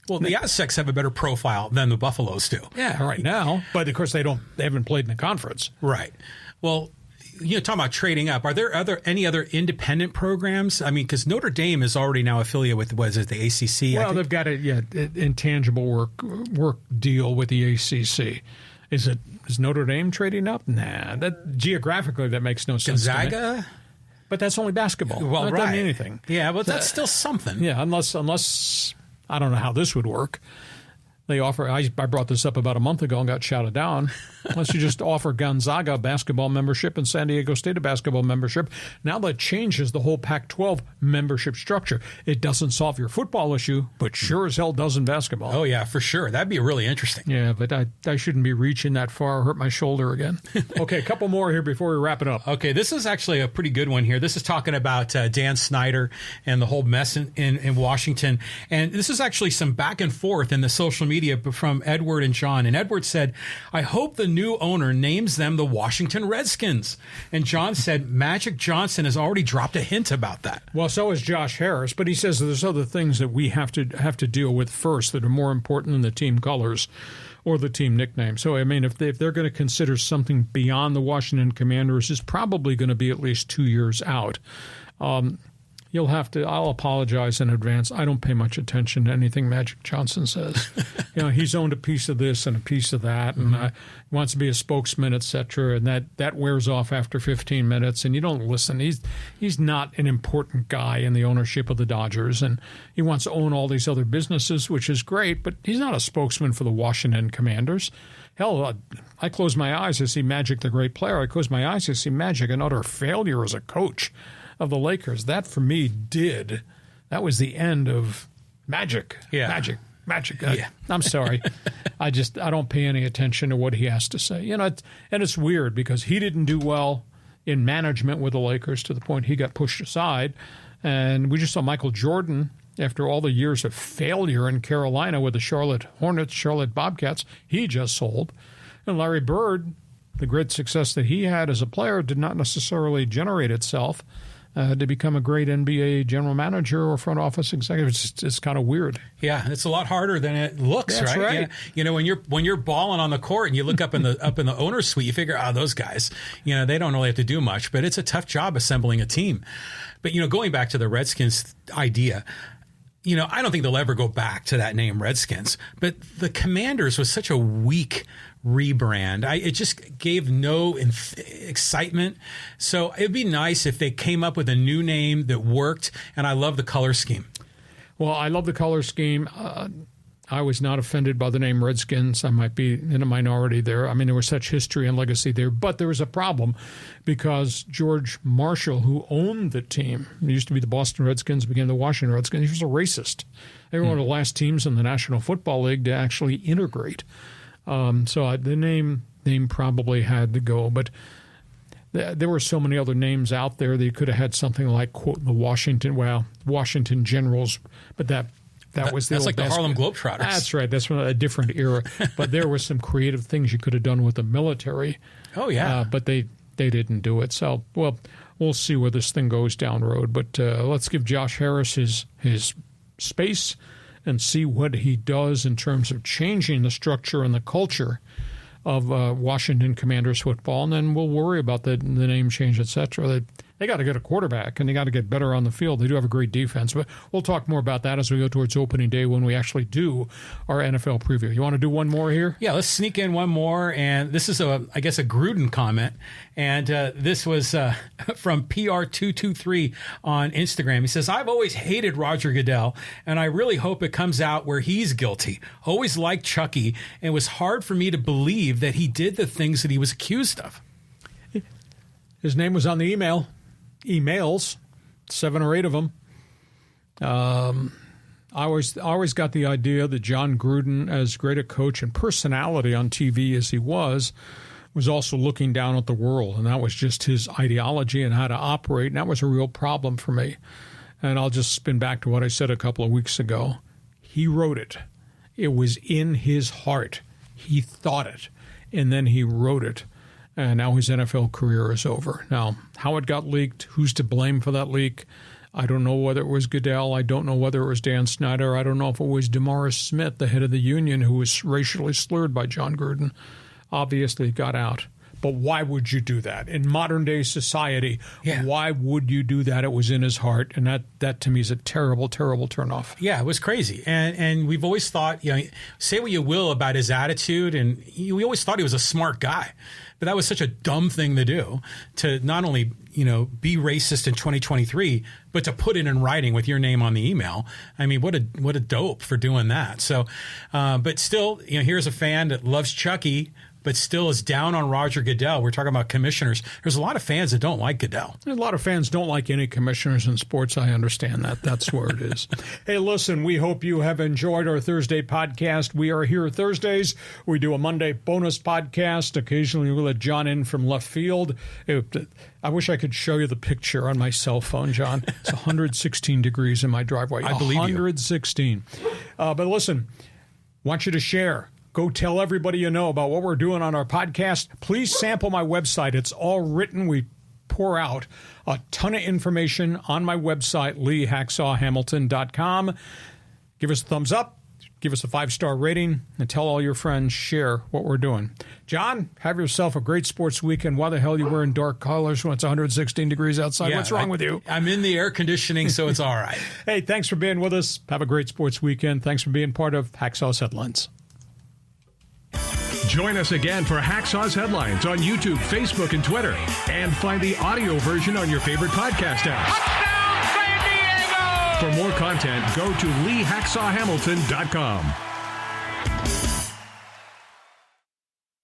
Speaker 4: Well, the Aztecs have a better profile than the Buffaloes do.
Speaker 3: Yeah, right now. But, of course, they haven't played in the conference.
Speaker 4: Right. Well, talking about trading up, are there any other independent programs? I mean, because Notre Dame is already now affiliated with, what is it, the ACC?
Speaker 3: Well, they've got an intangible work deal with the ACC. Is Notre Dame trading up? Nah. Geographically, that makes no sense.
Speaker 4: Gonzaga?
Speaker 3: But that's only basketball.
Speaker 4: Well,
Speaker 3: that doesn't mean anything.
Speaker 4: Yeah, but that's still something.
Speaker 3: Yeah, unless I don't know how this would work. They offer, I brought this up about a month ago and got shouted down. Unless you just offer Gonzaga basketball membership and San Diego State a basketball membership. Now that changes the whole Pac-12 membership structure. It doesn't solve your football issue, but sure as hell does in basketball.
Speaker 4: Oh, yeah, for sure. That'd be really interesting.
Speaker 3: Yeah, but I shouldn't be reaching that far. I'll hurt my shoulder again. Okay, a couple more here before we wrap it up.
Speaker 4: Okay, this is actually a pretty good one here. This is talking about Dan Snyder and the whole mess in Washington. And this is actually some back and forth in the social media from Edward and John. And Edward said, I hope the new owner names them the Washington Redskins. And John said, Magic Johnson has already dropped a hint about that.
Speaker 3: Well, so has Josh Harris, but he says there's other things that we have to deal with first that are more important than the team colors or the team nickname. So, I mean, if they're going to consider something beyond the Washington Commanders, it's probably going to be at least 2 years out. I'll apologize in advance. I don't pay much attention to anything Magic Johnson says. He's owned a piece of this and a piece of that, and he wants to be a spokesman, etc. And that wears off after 15 minutes, and you don't listen. He's not an important guy in the ownership of the Dodgers, and he wants to own all these other businesses, which is great, but he's not a spokesman for the Washington Commanders. Hell, I close my eyes to see Magic, the great player. I close my eyes to see Magic, an utter failure as a coach of the Lakers. That for me that was the end of Magic.
Speaker 4: Yeah.
Speaker 3: Magic.
Speaker 4: Yeah.
Speaker 3: I'm sorry. I don't pay any attention to what he has to say. And it's weird because he didn't do well in management with the Lakers to the point he got pushed aside. And we just saw Michael Jordan, after all the years of failure in Carolina with the Charlotte Hornets, Charlotte Bobcats, he just sold. And Larry Bird, the great success that he had as a player did not necessarily generate itself to become a great NBA general manager or front office executive. It's kind of weird.
Speaker 4: Yeah, it's a lot harder than it looks,
Speaker 3: That's right.
Speaker 4: When you're balling on the court and you look up in the owner's suite, you figure, those guys, they don't really have to do much, but it's a tough job assembling a team. But going back to the Redskins idea, I don't think they'll ever go back to that name Redskins, but the Commanders was such a weak rebrand. It just gave no excitement. So it'd be nice if they came up with a new name that worked, and I love the color scheme.
Speaker 3: Well, I love the color scheme. I was not offended by the name Redskins. I might be in a minority there. I mean, there was such history and legacy there, but there was a problem because George Marshall, who owned the team, used to be the Boston Redskins, became the Washington Redskins. He was a racist. They were one of the last teams in the National Football League to actually integrate. So the name probably had to go, but there were so many other names out there that you could have had something like, quote, the Washington Generals, but that was the
Speaker 4: that's like the Harlem Globetrotters.
Speaker 3: That's right. That's from a different era. But there were some creative things you could have done with the military.
Speaker 4: Oh, yeah.
Speaker 3: But they didn't do it. So, well, we'll see where this thing goes down the road. But let's give Josh Harris his space and see what he does in terms of changing the structure and the culture of Washington Commanders football, and then we'll worry about the name change, et cetera. They got to get a quarterback, and they got to get better on the field. They do have a great defense, but we'll talk more about that as we go towards opening day when we actually do our NFL preview. You want to do one more here?
Speaker 4: Yeah, let's sneak in one more, and this is, I guess, a Gruden comment, and this was from PR223 on Instagram. He says, I've always hated Roger Goodell, and I really hope it comes out where he's guilty. Always liked Chucky, and it was hard for me to believe that he did the things that he was accused of.
Speaker 3: His name was on the emails, 7 or 8 of them. I always got the idea that John Gruden, as great a coach and personality on TV as he was also looking down at the world, and that was just his ideology and how to operate, and that was a real problem for me. And I'll just spin back to what I said a couple of weeks ago. He wrote it. It was in his heart. He thought it, and then he wrote it. And now his NFL career is over. Now, how it got leaked, who's to blame for that leak? I don't know whether it was Goodell. I don't know whether it was Dan Snyder. I don't know if it was DeMaurice Smith, the head of the union, who was racially slurred by John Gruden. Obviously, it got out. But why would you do that? In modern-day society, Why would you do that? It was in his heart, and that to me is a terrible, terrible turnoff.
Speaker 4: Yeah, it was crazy. And we've always thought, say what you will about his attitude, and we always thought he was a smart guy. But that was such a dumb thing to do, to not only, be racist in 2023, but to put it in writing with your name on the email. I mean, what a dope for doing that. So, but still, here's a fan that loves Chucky, but still is down on Roger Goodell. We're talking about commissioners. There's a lot of fans that don't like Goodell.
Speaker 3: A lot of fans don't like any commissioners in sports. I understand that. That's where it is. Hey, listen, we hope you have enjoyed our Thursday podcast. We are here Thursdays. We do a Monday bonus podcast. Occasionally we let John in from left field. I wish I could show you the picture on my cell phone, John. It's 116 degrees in my driveway.
Speaker 4: I believe you.
Speaker 3: 116. But listen, Want you to share. Go tell everybody you know about what we're doing on our podcast. Please sample my website. It's all written. We pour out a ton of information on my website, LeeHacksawHamilton.com. Give us a thumbs up. Give us a 5-star rating, and tell all your friends, share what we're doing. John, have yourself a great sports weekend. Why the hell are you wearing dark colors when it's 116 degrees outside?
Speaker 4: Yeah,
Speaker 3: What's wrong with you?
Speaker 4: I'm in the air conditioning, so it's all right.
Speaker 3: Hey, thanks for being with us. Have a great sports weekend. Thanks for being part of Hacksaw's Headlines.
Speaker 1: Join us again for Hacksaw's Headlines on YouTube, Facebook, and Twitter. And find the audio version on your favorite podcast app.
Speaker 2: Touchdown, San Diego!
Speaker 1: For more content, go to LeeHacksawHamilton.com.